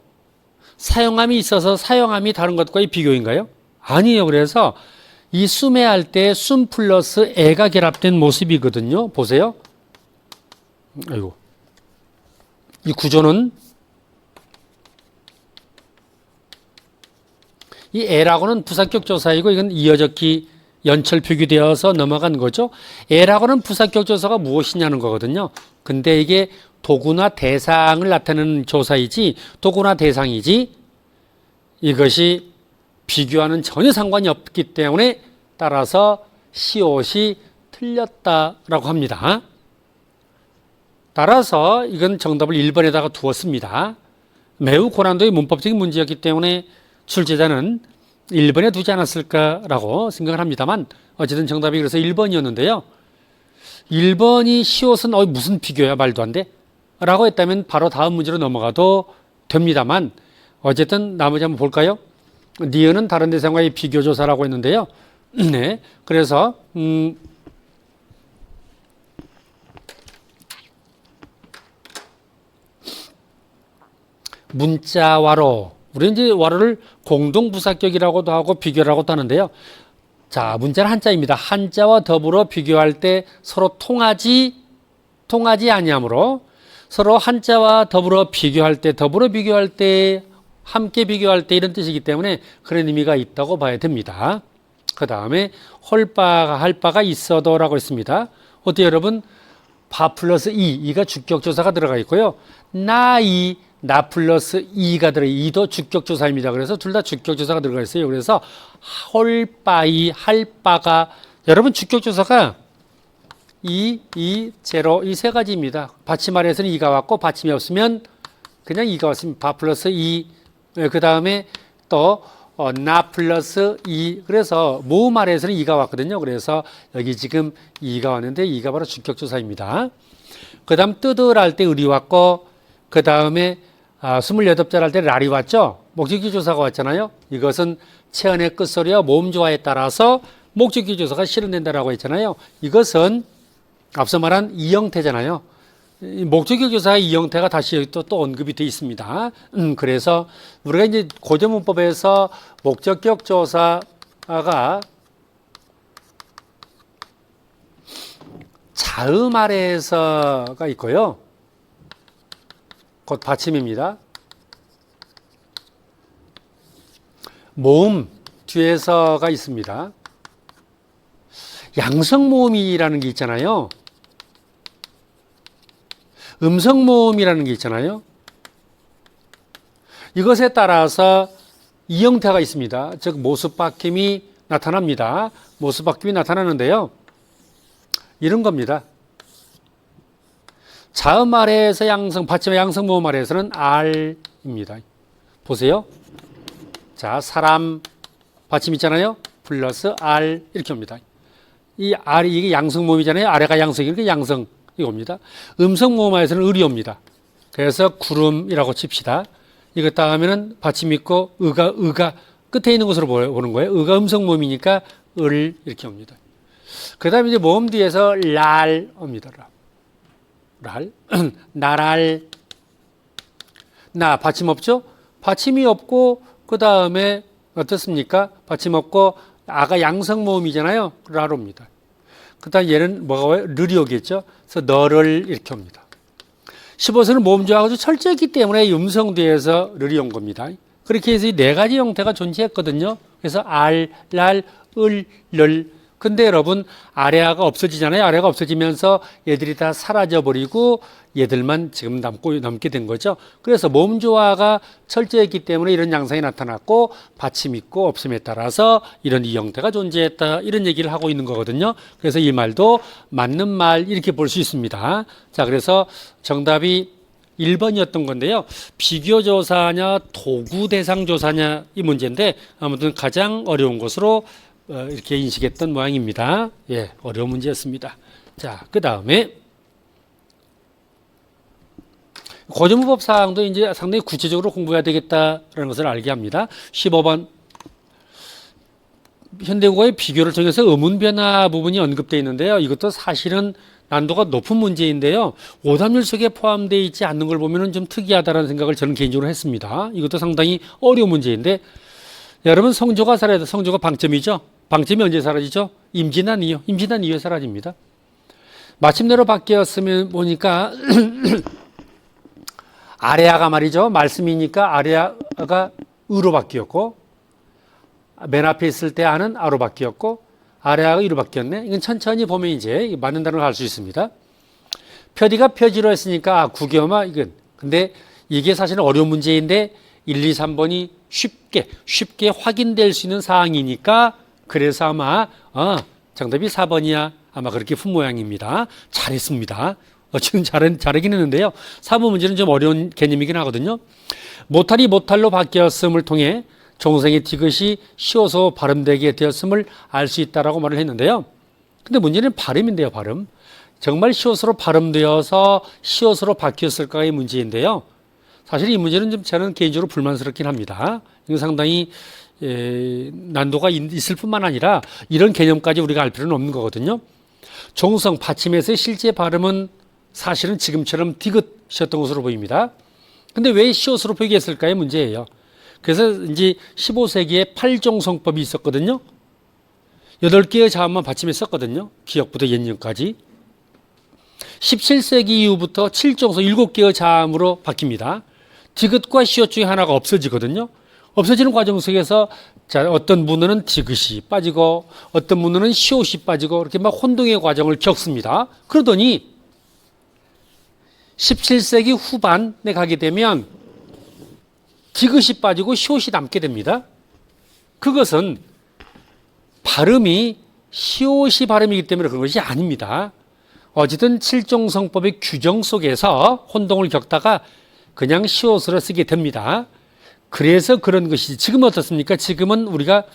사용함이 있어서 사용함이 다른 것과의 비교인가요? 아니에요. 그래서 이 수매할 때 숨 플러스 애가 결합된 모습이거든요. 보세요. 아이고. 이 구조는 이 애라고는 부사격 조사이고 이건 이어적기 연철 표기되어서 넘어간 거죠. 애라고는 부사격 조사가 무엇이냐는 거거든요. 근데 이게 도구나 대상을 나타내는 조사이지 도구나 대상이지 이것이 비교와는 전혀 상관이 없기 때문에 따라서 시옷이 틀렸다라고 합니다. 따라서 이건 정답을 1번에다가 두었습니다. 매우 고난도의 문법적인 문제였기 때문에 출제자는 1번에 두지 않았을까라고 생각을 합니다만 어쨌든 정답이 그래서 1번이었는데요. 1번이 시옷은 무슨 비교야 말도 안 돼? 라고 했다면 바로 다음 문제로 넘어가도 됩니다만 어쨌든 나머지 한번 볼까요? 니은은 다른 대상과의 비교 조사라고 했는데요. 네, 그래서 문자와로 우리는 이제 와로를 공동부사격이라고도 하고 비교라고도 하는데요. 자, 문자는 한자입니다. 한자와 더불어 비교할 때 서로 통하지 아니하므로 서로 한자와 더불어 비교할 때, 함께 비교할 때 이런 뜻이기 때문에 그런 의미가 있다고 봐야 됩니다. 그 다음에 할 바가 있어도라고 했습니다. 어때요, 여러분? 바 플러스 이가 주격조사가 들어가 있고요. 나 플러스 이가 들어가 이도 주격조사입니다. 그래서 둘 다 주격조사가 들어가 있어요. 그래서 할 바가 여러분 주격조사가 제로 이 세 가지입니다. 받침 아래에서는 이가 왔고 받침이 없으면 그냥 이가 왔으면 바 플러스 그 다음에 또 나 플러스 그래서 모음 아래에서는 이가 왔거든요. 그래서 여기 지금 이가 왔는데 이가 바로 주격조사입니다. 그 다음 뜨들할 때 을이 왔고 그 다음에 28절 할 때 랄이 왔죠. 목적기 조사가 왔잖아요. 이것은 체언의 끝소리와 모음 조화에 따라서 목적기 조사가 실현된다라고 했잖아요. 이것은 앞서 말한 이 형태잖아요. 목적격 조사의 이 형태가 다시 또 언급이 되어 있습니다. 그래서 우리가 이제 고전문법에서 목적격 조사가 자음 아래에서가 있고요. 곧 받침입니다. 모음 뒤에서가 있습니다. 양성모음이라는 게 있잖아요. 음성모음이라는 게 있잖아요. 이것에 따라서 이 형태가 있습니다. 즉 모습바뀜이 나타납니다. 모습바뀜이 나타나는데요. 이런 겁니다. 자음 아래에서 받침의 양성모음 아래에서는 R입니다. 보세요. 자, 사람 받침 있잖아요. 플러스 R 이렇게 옵니다. 이 R이 이게 양성모음이잖아요. 아래가 양성이니까 양성 이겁니다. 음성모음에서는 을이 옵니다. 그래서 구름이라고 칩시다. 이것 다음에는 받침 있고 의가 끝에 있는 것으로 보는 거예요. 의가 음성모음이니까 을 이렇게 옵니다. 그 다음에 이제 모음 뒤에서 랄 옵니다. 랄 나랄 나 받침 없죠? 받침이 없고 그 다음에 어떻습니까? 받침 없고 아가 양성모음이잖아요. 랄 옵니다. 그 다음 얘는 뭐가 와요? 르리 오겠죠? 그래서 너를 이렇게 옵니다. 15서는 모음조하고 철저했기 때문에 음성 뒤에서 르리 온 겁니다. 그렇게 해서 이 네 가지 형태가 존재했거든요. 그래서 알, 랄, 을, 를. 근데 여러분 아래아가 없어지잖아요. 아래가 없어지면서 얘들이 다 사라져버리고 얘들만 지금 남게 된 거죠. 그래서 모음조화가 철저했기 때문에 이런 양상이 나타났고 받침 있고 없음에 따라서 이런 이 형태가 존재했다. 이런 얘기를 하고 있는 거거든요. 그래서 이 말도 맞는 말 이렇게 볼 수 있습니다. 자, 그래서 정답이 1번이었던 건데요. 비교조사냐 도구대상조사냐 이 문제인데 아무튼 가장 어려운 것으로 이렇게 인식했던 모양입니다. 예, 어려운 문제였습니다. 자, 그 다음에 고전문법 사항도 이제 상당히 구체적으로 공부해야 되겠다라는 것을 알게 합니다. 15번 현대국어의 비교를 통해서 어문 변화 부분이 언급되어 있는데요. 이것도 사실은 난도가 높은 문제인데요. 오답률 속에 포함되어 있지 않는 걸 보면 좀 특이하다는 생각을 저는 개인적으로 했습니다. 이것도 상당히 어려운 문제인데 여러분 성조가 사라져 성조가 방점이죠. 방점이 언제 사라지죠? 임진한 이후에 사라집니다. 마침내로 바뀌었으면 보니까 아래아가 말이죠. 말씀이니까 아래아가 으로 바뀌었고 맨 앞에 있을 때 아는 아로 바뀌었고 아래아가 이로 바뀌었네. 이건 천천히 보면 이제 맞는 단어를 알 수 있습니다. 표디가 표지로 했으니까 구겸아 이건. 근데 이게 사실은 어려운 문제인데 1, 2, 3번이 쉽게 확인될 수 있는 사항이니까 그래서 아마 정답이 4번이야. 아마 그렇게 푼 모양입니다. 잘했습니다. 지금 잘하긴 했는데요. 4번 문제는 좀 어려운 개념이긴 하거든요. 못할이 못할로 바뀌었음을 통해 종생의 디귿이 시옷으로 발음되게 되었음을 알 수 있다라고 말을 했는데요. 근데 문제는 발음인데요, 발음. 정말 시옷으로 발음되어서 시옷으로 바뀌었을까의 문제인데요. 사실 이 문제는 좀 저는 개인적으로 불만스럽긴 합니다. 이건 상당히 난도가 있을 뿐만 아니라 이런 개념까지 우리가 알 필요는 없는 거거든요. 종성, 받침에서의 실제 발음은 사실은 지금처럼 디귿이었던 것으로 보입니다. 근데 왜 시옷으로 표기했을까의 문제예요. 그래서 이제 15세기에 8종성법이 있었거든요. 8개의 자음만 받침했었거든요. 기역부터 연령까지. 17세기 이후부터 7정소 7개의 자음으로 바뀝니다. 디귿과 시옷 중에 하나가 없어지거든요. 없어지는 과정 속에서 자, 어떤 문어는 디귿이 빠지고 어떤 문어는 시옷이 빠지고 이렇게 막 혼동의 과정을 겪습니다. 그러더니 17세기 후반에 가게 되면 디귿이 빠지고 시옷이 남게 됩니다. 그것은 발음이 시옷이 발음이기 때문에 그런 것이 아닙니다. 어쨌든 칠종성법의 규정 속에서 혼동을 겪다가 그냥 시옷으로 쓰게 됩니다. 그래서 그런 것이지. 지금은 어떻습니까? 지금은 우리가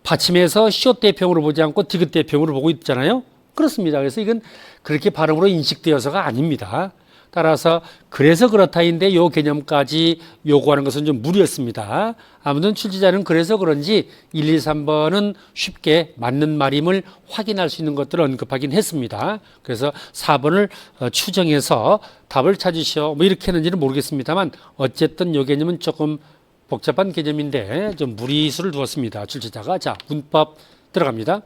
받침에서 시옷 대평으로 보지 않고 디귿 대평으로 보고 있잖아요. 그렇습니다. 그래서 이건 그렇게 발음으로 인식되어서가 아닙니다. 따라서 그래서 그렇다인데 요 개념까지 요구하는 것은 좀 무리였습니다. 아무튼 출제자는 그래서 그런지 1, 2, 3번은 쉽게 맞는 말임을 확인할 수 있는 것들을 언급하긴 했습니다. 그래서 4번을 추정해서 답을 찾으시오. 뭐 이렇게 했는지는 모르겠습니다만 어쨌든 요 개념은 조금 복잡한 개념인데 좀 무리수를 두었습니다. 출제자가. 자, 문법 들어갑니다.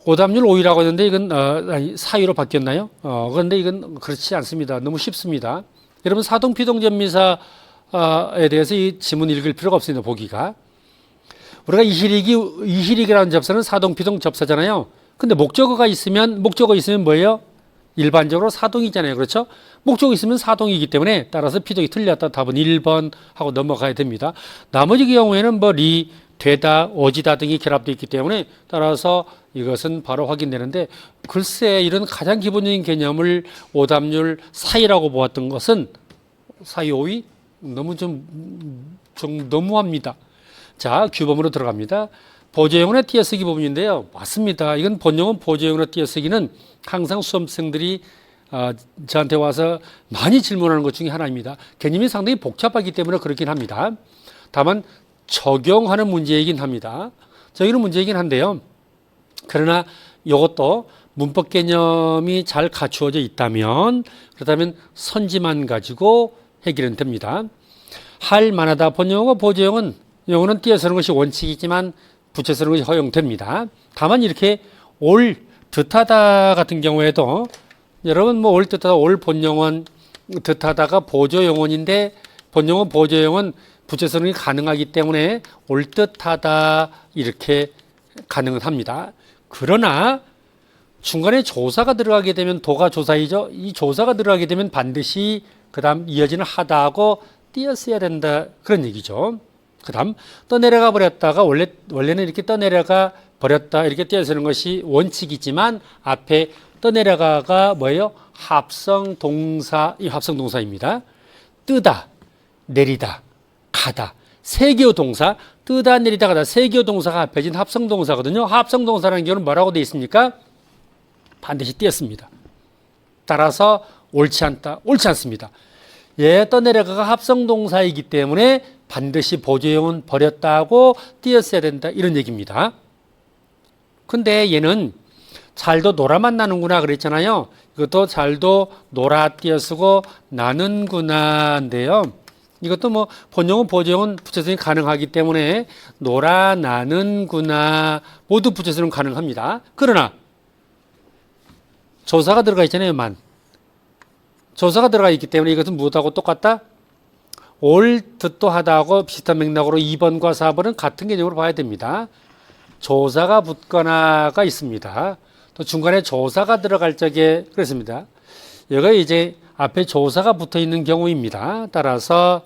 오답률 5위라고 했는데 이건 4위로 바뀌었나요? 그런데 이건 그렇지 않습니다. 너무 쉽습니다. 여러분 사동 피동 전미사에 대해서 이 지문 읽을 필요가 없습니다. 보기가. 우리가 이희릭이라는 접사는 사동 피동 접사잖아요. 근데 목적어가 있으면 뭐예요? 일반적으로 사동이잖아요. 그렇죠? 목적어 있으면 사동이기 때문에 따라서 피동이 틀렸다. 답은 1번 하고 넘어가야 됩니다. 나머지 경우에는 뭐 되다, 오지다 등이 결합되어 있기 때문에 따라서 이것은 바로 확인되는데 글쎄 이런 가장 기본적인 개념을 오답률 4위라고 보았던 것은 4위, 5위? 너무 좀 너무합니다. 자, 규범으로 들어갑니다. 보조용어나 띄어쓰기 부분인데요. 맞습니다. 이건 본용어 보조용어나 띄어쓰기는 항상 수험생들이 저한테 와서 많이 질문하는 것 중에 하나입니다. 개념이 상당히 복잡하기 때문에 그렇긴 합니다. 다만 적용하는 문제이긴 합니다. 적용하는 문제이긴 한데요. 그러나 이것도 문법 개념이 잘 갖추어져 있다면 그렇다면 선지만 가지고 해결은 됩니다. 할 만하다. 본용어 보조용어는 용어는 띄어쓰는 것이 원칙이지만 붙여쓰는 것이 허용됩니다. 다만 이렇게 올 듯하다 같은 경우에도 여러분 뭐 올 듯하다 올 본용어는 듯하다가 보조용어인데 본용어 보조용어는 붙여쓰는 게 가능하기 때문에 올 듯하다 이렇게 가능은 합니다. 그러나 중간에 조사가 들어가게 되면 도가 조사이죠. 이 조사가 들어가게 되면 반드시 그 다음 이어지는 하다하고 띄었어야 된다 그런 얘기죠. 그 다음 떠내려가 버렸다가 원래는 이렇게 떠내려가 버렸다 이렇게 띄어쓰는 것이 원칙이지만 앞에 떠내려가가 뭐예요? 합성동사, 이 합성동사입니다. 뜨다, 내리다, 가다. 세기어 동사, 뜨다, 내리다, 가다. 세기어 동사가 합해진 합성동사거든요. 합성동사라는 경우는 뭐라고 되어 있습니까? 반드시 띄었습니다. 따라서 옳지 않다, 옳지 않습니다. 예, 떠내려가가 합성동사이기 때문에 반드시 보조용은 버렸다고 띄었어야 된다 이런 얘기입니다. 근데 얘는 잘도 놀아만 나는구나 그랬잖아요. 이것도 잘도 놀아 띄어쓰고 나는구나인데요. 이것도 뭐 본용은 보조용은 붙여쓰기 가능하기 때문에 놀아 나는구나 모두 붙여쓰기는 가능합니다. 그러나 조사가 들어가 있잖아요. 조사가 들어가 있기 때문에 이것은 무엇하고 똑같다? 올 듯도 하다하고 비슷한 맥락으로 2번과 4번은 같은 개념으로 봐야 됩니다. 조사가 붙거나가 있습니다. 또 중간에 조사가 들어갈 적에 그렇습니다. 여기가 이제 앞에 조사가 붙어 있는 경우입니다. 따라서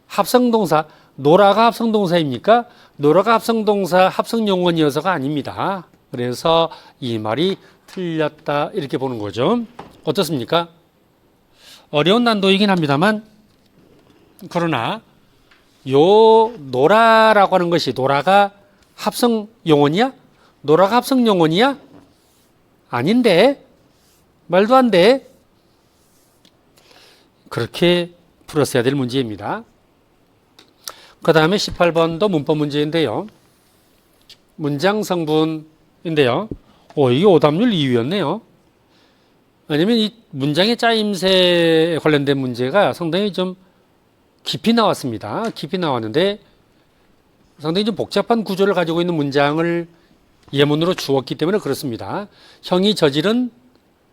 합성동사, 노라가 합성동사입니까? 노라가 합성동사, 합성용언이어서가 아닙니다. 그래서 이 말이 틀렸다 이렇게 보는 거죠. 어떻습니까? 어려운 난도이긴 합니다만 그러나 요 노라라고 하는 것이 노라가 합성용언이야? 노라가 합성용언이야? 아닌데 말도 안 돼. 그렇게 풀었어야 될 문제입니다. 그 다음에 18번도 문법 문제인데요. 문장 성분인데요. 이게 오답률 2위였네요. 왜냐면 이 문장의 짜임새에 관련된 문제가 상당히 좀 깊이 나왔습니다. 깊이 나왔는데 상당히 좀 복잡한 구조를 가지고 있는 문장을 예문으로 주었기 때문에 그렇습니다. 형이 저지른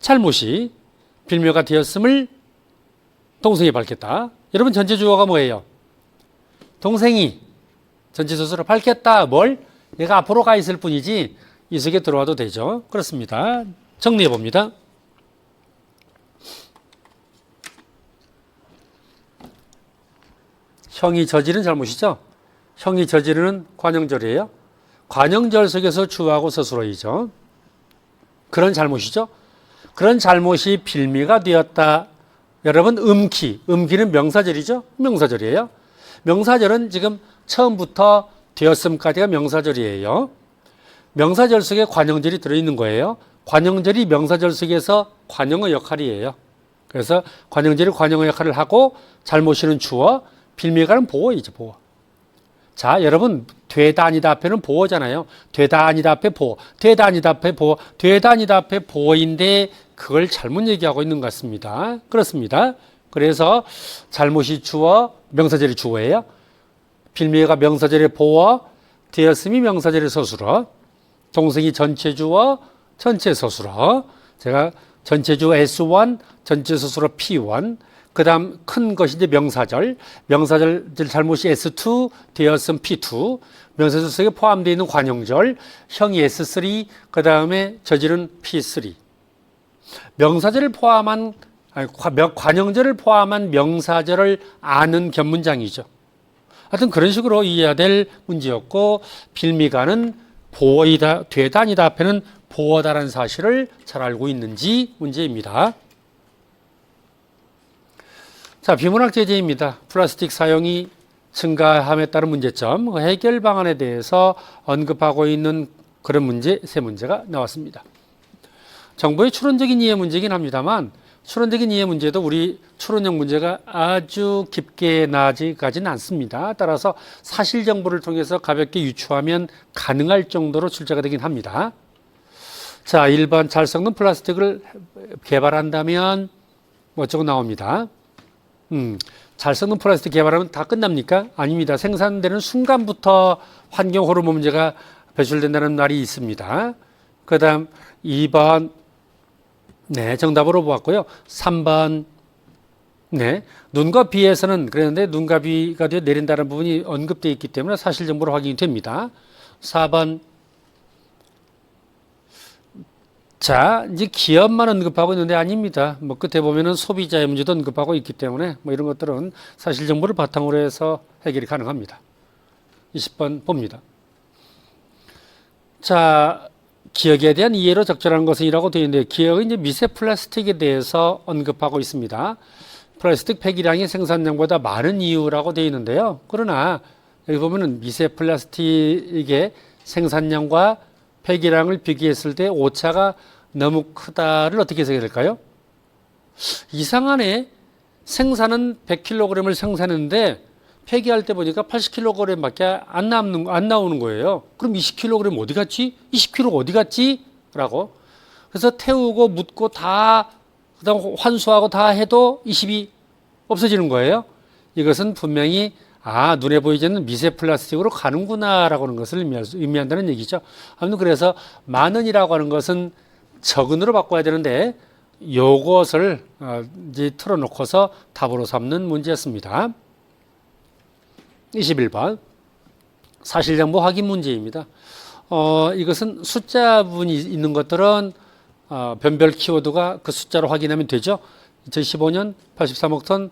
잘못이 빌미가 되었음을 동생이 밝혔다. 여러분 전체 주어가 뭐예요? 동생이 전체 스스로 밝혔다. 뭘? 얘가 앞으로 가 있을 뿐이지 이 속에 들어와도 되죠. 그렇습니다. 정리해 봅니다. 형이 저지른 잘못이죠. 형이 저지르는 관형절이에요. 관형절 속에서 주하고 서술어이죠. 그런 잘못이죠. 그런 잘못이 빌미가 되었다. 여러분 음기는 명사절이죠. 명사절이에요. 명사절은 지금 처음부터 되었음까지가 명사절이에요. 명사절 속에 관형절이 들어있는 거예요. 관형절이 명사절 속에서 관형의 역할이에요. 그래서 관형절이 관형의 역할을 하고 잘못이는 주어, 빌미가는 보어이죠. 보어. 자, 여러분 되다 아니다 앞에는 보어잖아요. 되다 아니다 앞에 보어, 되다 아니다 앞에 보어, 되다 아니다 앞에 보어인데 그걸 잘못 얘기하고 있는 것 같습니다. 그렇습니다. 그래서 잘못이 주어, 명사절이 주어예요. 빌미가 명사절의 보어, 되었음이 명사절의 서술어, 동생이 전체 주어, 전체 서술어. 제가 전체 주어 S1, 전체 서술어 P1. 그 다음 큰 것이 이제 명사절 잘못이 S2, 되었음 P2, 명사절 속에 포함되어 있는 관형절, 형이 S3, 그 다음에 저질은 P3. 명사절을 포함한, 관형절을 포함한 명사절을 아는 견문장이죠. 하여튼 그런 식으로 이해해야 될 문제였고, 빌미가는 보어이다, 되다 아니다 앞에는 보어다라는 사실을 잘 알고 있는지 문제입니다. 자, 비문학 제재입니다. 플라스틱 사용이 증가함에 따른 문제점, 해결 방안에 대해서 언급하고 있는 그런 문제, 세 문제가 나왔습니다. 정보의 추론적인 이해 문제이긴 합니다만, 추론적인 이해 문제도 우리 추론형 문제가 아주 깊게 나아지지는 않습니다. 따라서 사실 정보를 통해서 가볍게 유추하면 가능할 정도로 출제가 되긴 합니다. 자, 1번 잘 썩는 플라스틱을 개발한다면 어쩌고 나옵니다. 잘 썩는 플라스틱 개발하면 다 끝납니까? 아닙니다. 생산되는 순간부터 환경 호르몬 문제가 배출된다는 말이 있습니다. 그 다음 2번 네, 정답으로 보았고요. 3번 네, 눈과 비에서는 그랬는데 눈과 비가 내린다는 부분이 언급되어 있기 때문에 사실 정보로 확인이 됩니다. 4번 자, 이제 기업만 언급하고 있는데 아닙니다. 뭐 끝에 보면은 소비자의 문제도 언급하고 있기 때문에 뭐 이런 것들은 사실 정보를 바탕으로 해서 해결이 가능합니다. 20번 봅니다. 자, 기억에 대한 이해로 적절한 것은 이라고 되어 있는데, 기억은 이제 미세 플라스틱에 대해서 언급하고 있습니다. 플라스틱 폐기량이 생산량보다 많은 이유라고 되어 있는데요. 그러나 여기 보면은 미세 플라스틱의 생산량과 폐기량을 비교했을 때 오차가 너무 크다를 어떻게 해석해야 될까요? 이상하네. 생산은 100kg을 생산했는데 폐기할 때 보니까 80kg밖에 안 나오는 거예요. 그럼 20kg 어디 갔지? 20kg 어디 갔지? 라고. 그래서 태우고 묻고 다 그다음 환수하고 다 해도 20이 없어지는 거예요. 이것은 분명히 눈에 보이지 않는 미세 플라스틱으로 가는구나 라고 하는 것을 의미한다는 얘기죠. 아무튼 그래서 만원이라고 하는 것은 적은으로 바꿔야 되는데 요것을 이제 틀어놓고서 답으로 삼는 문제였습니다. 21번 사실정보 확인 문제입니다. 이것은 숫자 부분이 있는 것들은 변별 키워드가 그 숫자로 확인하면 되죠. 2015년 83억 톤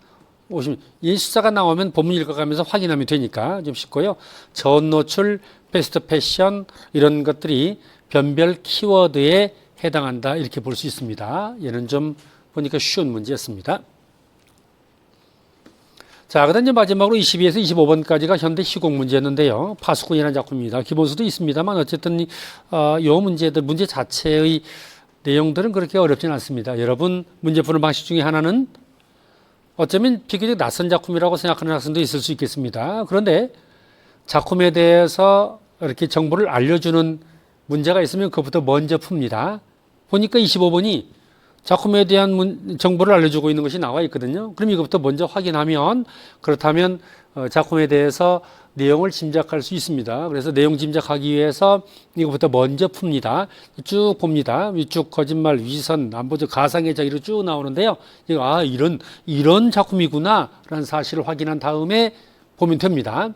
50, 이 숫자가 나오면 본문 읽어가면서 확인하면 되니까 좀 쉽고요. 저온 노출, 베스트 패션 이런 것들이 변별 키워드에 해당한다 이렇게 볼 수 있습니다. 얘는 좀 보니까 쉬운 문제였습니다. 자, 그다음 이제 마지막으로 22에서 25번까지가 현대 시국 문제였는데요. 파수꾼이라는 작품입니다. 기본수도 있습니다만 어쨌든 이 문제들 문제 자체의 내용들은 그렇게 어렵지는 않습니다. 여러분 문제 푸는 방식 중에 하나는 어쩌면 비교적 낯선 작품이라고 생각하는 학생도 있을 수 있겠습니다. 그런데 작품에 대해서 이렇게 정보를 알려주는 문제가 있으면 그것부터 먼저 풉니다. 보니까 25번이 작품에 대한 정보를 알려주고 있는 것이 나와 있거든요. 그럼 이것부터 먼저 확인하면 그렇다면 작품에 대해서 내용을 짐작할 수 있습니다. 그래서 내용 짐작하기 위해서 이거부터 먼저 풉니다. 쭉 봅니다. 위축, 거짓말, 위선, 남보적, 가상의 자기로 쭉 나오는데요. 이런 작품이구나라는 사실을 확인한 다음에 보면 됩니다.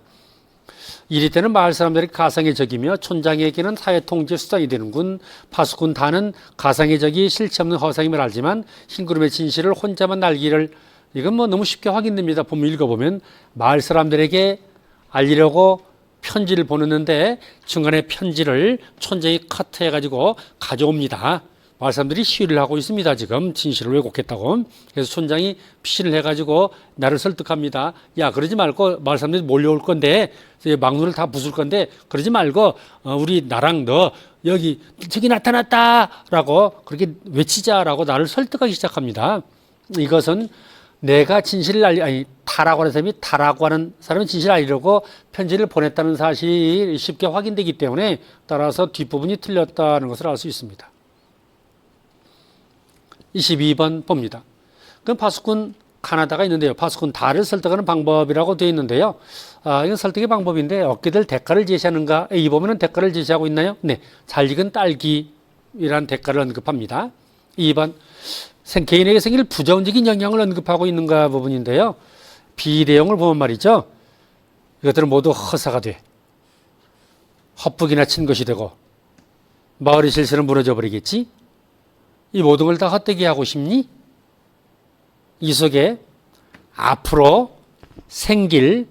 이리 때는 마을 사람들이 가상의 적이며 촌장에게는 사회 통제 수단이 되는군. 파수꾼 다는 가상의 적이 실체 없는 허상임을 알지만 흰구름의 진실을 혼자만 알기를, 이건 뭐 너무 쉽게 확인됩니다. 보면 읽어보면 마을 사람들에게 알리려고 편지를 보냈는데 중간에 편지를 촌장이 커트해가지고 가져옵니다. 마을 사람들이 시위를 하고 있습니다. 지금 진실을 왜곡했다고. 그래서 촌장이 피신을 해가지고 나를 설득합니다. 야, 그러지 말고 마을 사람들이 몰려올 건데 막눈을 다 부술 건데 그러지 말고 우리 나랑 너 여기 저기 나타났다라고 그렇게 외치자라고 나를 설득하기 시작합니다. 이것은 내가 진실을 타라고 하는 사람이 진실을 알리려고 편지를 보냈다는 사실이 쉽게 확인되기 때문에 따라서 뒷부분이 틀렸다는 것을 알 수 있습니다. 22번 봅니다. 그럼 파수꾼 카나다가 있는데요. 파수꾼 다를 설득하는 방법이라고 되어 있는데요. 이건 설득의 방법인데 얻게 될 대가를 제시하는가? 이 부분은 대가를 제시하고 있나요? 네. 잘 익은 딸기라는 대가를 언급합니다. 2번. 개인에게 생길 부정적인 영향을 언급하고 있는가 부분인데요. 비내용을 보면 말이죠. 이것들은 모두 허사가 돼. 헛북이나 친 것이 되고 마을의 질서는 무너져 버리겠지. 이 모든 걸 다 헛되게 하고 싶니? 이 속에 앞으로 생길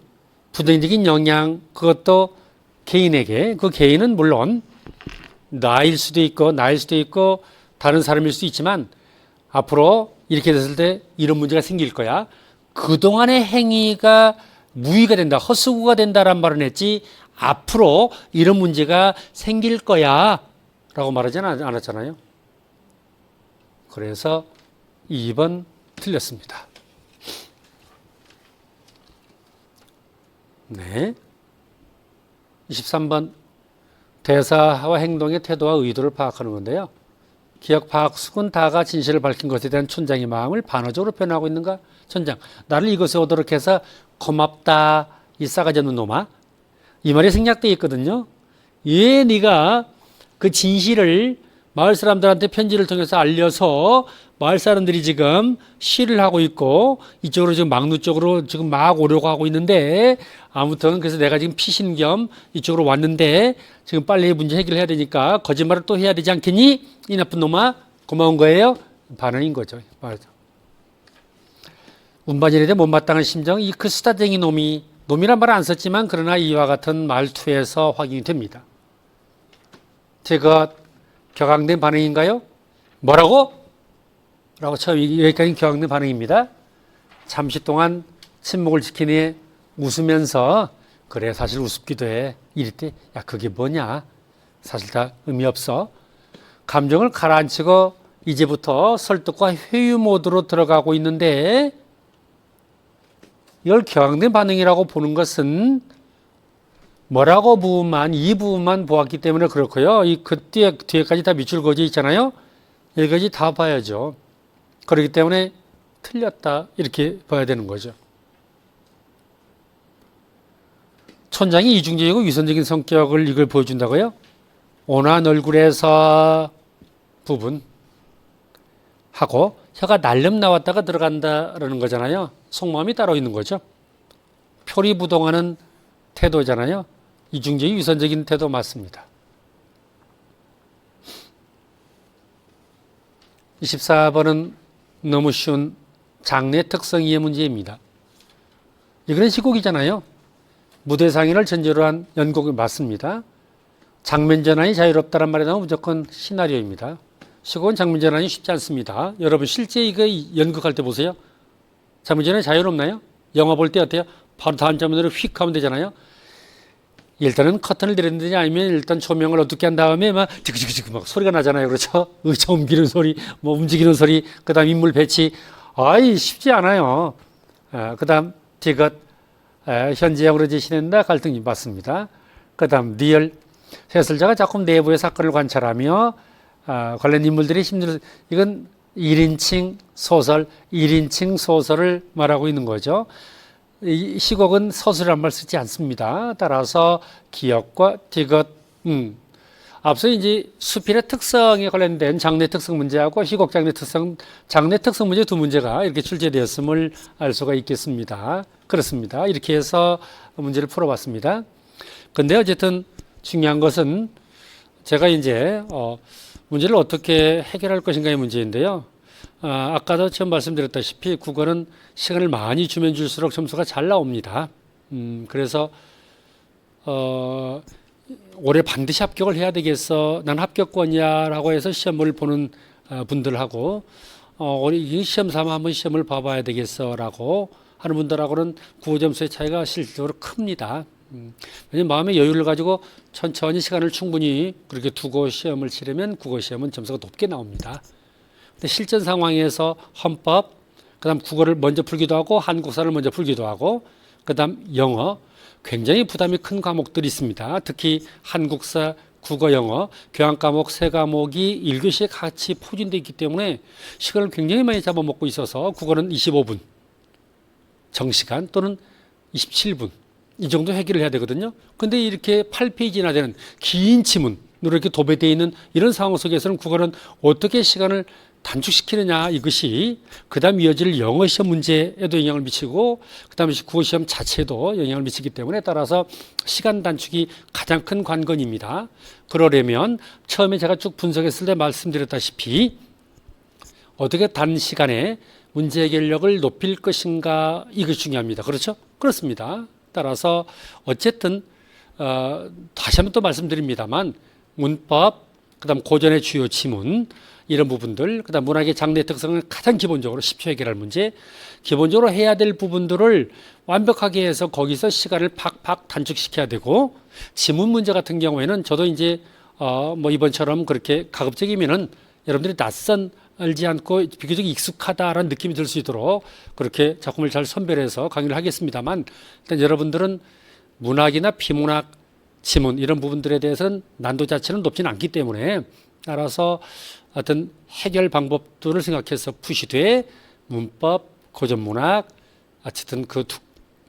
부정적인 영향, 그것도 개인에게, 그 개인은 물론 나일 수도 있고 다른 사람일 수도 있지만 앞으로 이렇게 됐을 때 이런 문제가 생길 거야. 그동안의 행위가 무의가 된다, 헛수고가 된다란 말은 했지 앞으로 이런 문제가 생길 거야 라고 말하지 않았잖아요. 그래서 2번 틀렸습니다. 네. 23번. 대사와 행동의 태도와 의도를 파악하는 건데요. 기억 파악숙은 다가 진실을 밝힌 것에 대한 촌장의 마음을 반어적으로 표현하고 있는가? 촌장, 나를 이것에 오도록 해서 고맙다, 이 싸가지 없는 놈아. 이 말이 생략되어 있거든요. 왜 네가 그 진실을 마을 사람들한테 편지를 통해서 알려서 마을 사람들이 지금 시위를 하고 있고 이쪽으로 지금 막루 쪽으로 지금 막 오려고 하고 있는데, 아무튼 그래서 내가 지금 피신 겸 이쪽으로 왔는데 지금 빨리 문제 해결해야 되니까 거짓말을 또 해야 되지 않겠니? 이 나쁜 놈아, 고마운 거예요. 반응인 거죠. 맞아. 운반일에 대해 못마땅한 심정, 이 그 수다쟁이 놈이란 말 안 썼지만 그러나 이와 같은 말투에서 확인이 됩니다. 제가 격앙된 반응인가요? 뭐라고? 라고 처음 여기까지 격앙된 반응입니다. 잠시 동안 침묵을 지키니 웃으면서, 그래 사실 우습기도 해. 이럴 때 야 그게 뭐냐? 사실 다 의미 없어. 감정을 가라앉히고 이제부터 설득과 회유 모드로 들어가고 있는데, 이걸 격앙된 반응이라고 보는 것은 뭐라고 부분만, 이 부분만 보았기 때문에 그렇고요. 뒤에까지 다 밑줄 그어져 있잖아요. 여기까지 다 봐야죠. 그렇기 때문에 틀렸다, 이렇게 봐야 되는 거죠. 촌장이 이중적이고 위선적인 성격을 이걸 보여준다고요? 온화한 얼굴에서 부분 하고 혀가 날름 나왔다가 들어간다라는 거잖아요. 속마음이 따로 있는 거죠. 표리부동하는 태도잖아요. 이중적인 위선적인 태도 맞습니다. 24번은 너무 쉬운 장르 특성이의 문제입니다. 이거는 시곡이잖아요. 무대 상인을 전제로 한 연곡이 맞습니다. 장면 전환이 자유롭다는 말에 나오면 무조건 시나리오입니다. 시곡은 장면 전환이 쉽지 않습니다. 여러분 실제 이거 연극할 때 보세요. 장면 전환이 자유롭나요? 영화 볼 때 어때요? 바로 다음 장면으로 휙 하면 되잖아요. 일단은 커튼을 내리는지 아니면 일단 조명을 어둡게 한 다음에 막 지그지그지그 막 소리가 나잖아요. 그렇죠? 의자 옮기는 소리, 뭐 움직이는 소리, 그 다음 인물 배치. 쉽지 않아요. 그 다음 디귿, 현지형으로 제시된다, 갈등이 맞습니다. 그 다음 리얼, 해설자가 작품 내부의 사건을 관찰하며 관련 인물들의 심리를, 이건 1인칭 소설, 1인칭 소설을 말하고 있는 거죠. 이 시곡은 서술이란 말 쓰지 않습니다. 따라서 기역과 디귿, 앞서 이제 수필의 특성에 관련된 장례 특성 문제하고 희곡 장례 특성 문제 두 문제가 이렇게 출제되었음을 알 수가 있겠습니다. 그렇습니다. 이렇게 해서 문제를 풀어봤습니다. 근데 어쨌든 중요한 것은 제가 이제 문제를 어떻게 해결할 것인가의 문제인데요. 아까도 처음 말씀드렸다시피 국어는 시간을 많이 주면 줄수록 점수가 잘 나옵니다. 그래서 올해 반드시 합격을 해야 되겠어. 난 합격권이야라고 해서 시험을 보는 분들하고 올해 시험 삼아 한번 시험을 봐봐야 되겠어라고 하는 분들하고는 국어 점수의 차이가 실질적으로 큽니다. 왜냐하면 마음의 여유를 가지고 천천히 시간을 충분히 그렇게 두고 시험을 치려면 국어 시험은 점수가 높게 나옵니다. 근데 실전 상황에서 헌법, 그다음 국어를 먼저 풀기도 하고 한국사를 먼저 풀기도 하고 그다음 영어 굉장히 부담이 큰 과목들이 있습니다. 특히 한국사, 국어, 영어 교양 과목 세 과목이 1교시에 같이 포진되어 있기 때문에 시간을 굉장히 많이 잡아먹고 있어서 국어는 25분 정시간 또는 27분 이 정도 해결을 해야 되거든요. 근데 이렇게 8페이지나 되는 긴 지문으로 이렇게 도배되어 있는 이런 상황 속에서는 국어는 어떻게 시간을 단축시키느냐 이것이 그 다음 이어질 영어 시험 문제에도 영향을 미치고 그 다음에 국어 시험 자체에도 영향을 미치기 때문에 따라서 시간 단축이 가장 큰 관건입니다. 그러려면 처음에 제가 쭉 분석했을 때 말씀드렸다시피 어떻게 단시간에 문제 해결력을 높일 것인가 이것이 중요합니다. 그렇죠? 그렇습니다. 따라서 어쨌든 다시 한번 또 말씀드립니다만 문법, 그다음 고전의 주요 지문 이런 부분들, 그다음 문학의 장르 특성을 가장 기본적으로 10초 해결할 문제, 기본적으로 해야 될 부분들을 완벽하게 해서 거기서 시간을 팍팍 단축시켜야 되고 지문 문제 같은 경우에는 저도 이제 뭐 이번처럼 그렇게 가급적이면은 여러분들이 낯설지 않고 비교적 익숙하다라는 느낌이 들 수 있도록 그렇게 작품을 잘 선별해서 강의를 하겠습니다만 일단 여러분들은 문학이나 비문학 지문 이런 부분들에 대해서는 난도 자체는 높지는 않기 때문에 따라서 어떤 해결 방법들을 생각해서 푸시되 문법, 고전문학 어쨌든 그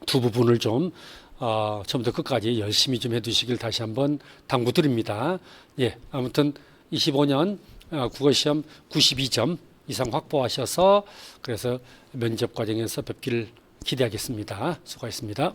두 부분을 좀 처음부터 끝까지 열심히 좀 해두시길 다시 한번 당부드립니다. 예, 아무튼 25년 국어시험 92점 이상 확보하셔서 그래서 면접 과정에서 뵙기를 기대하겠습니다. 수고하셨습니다.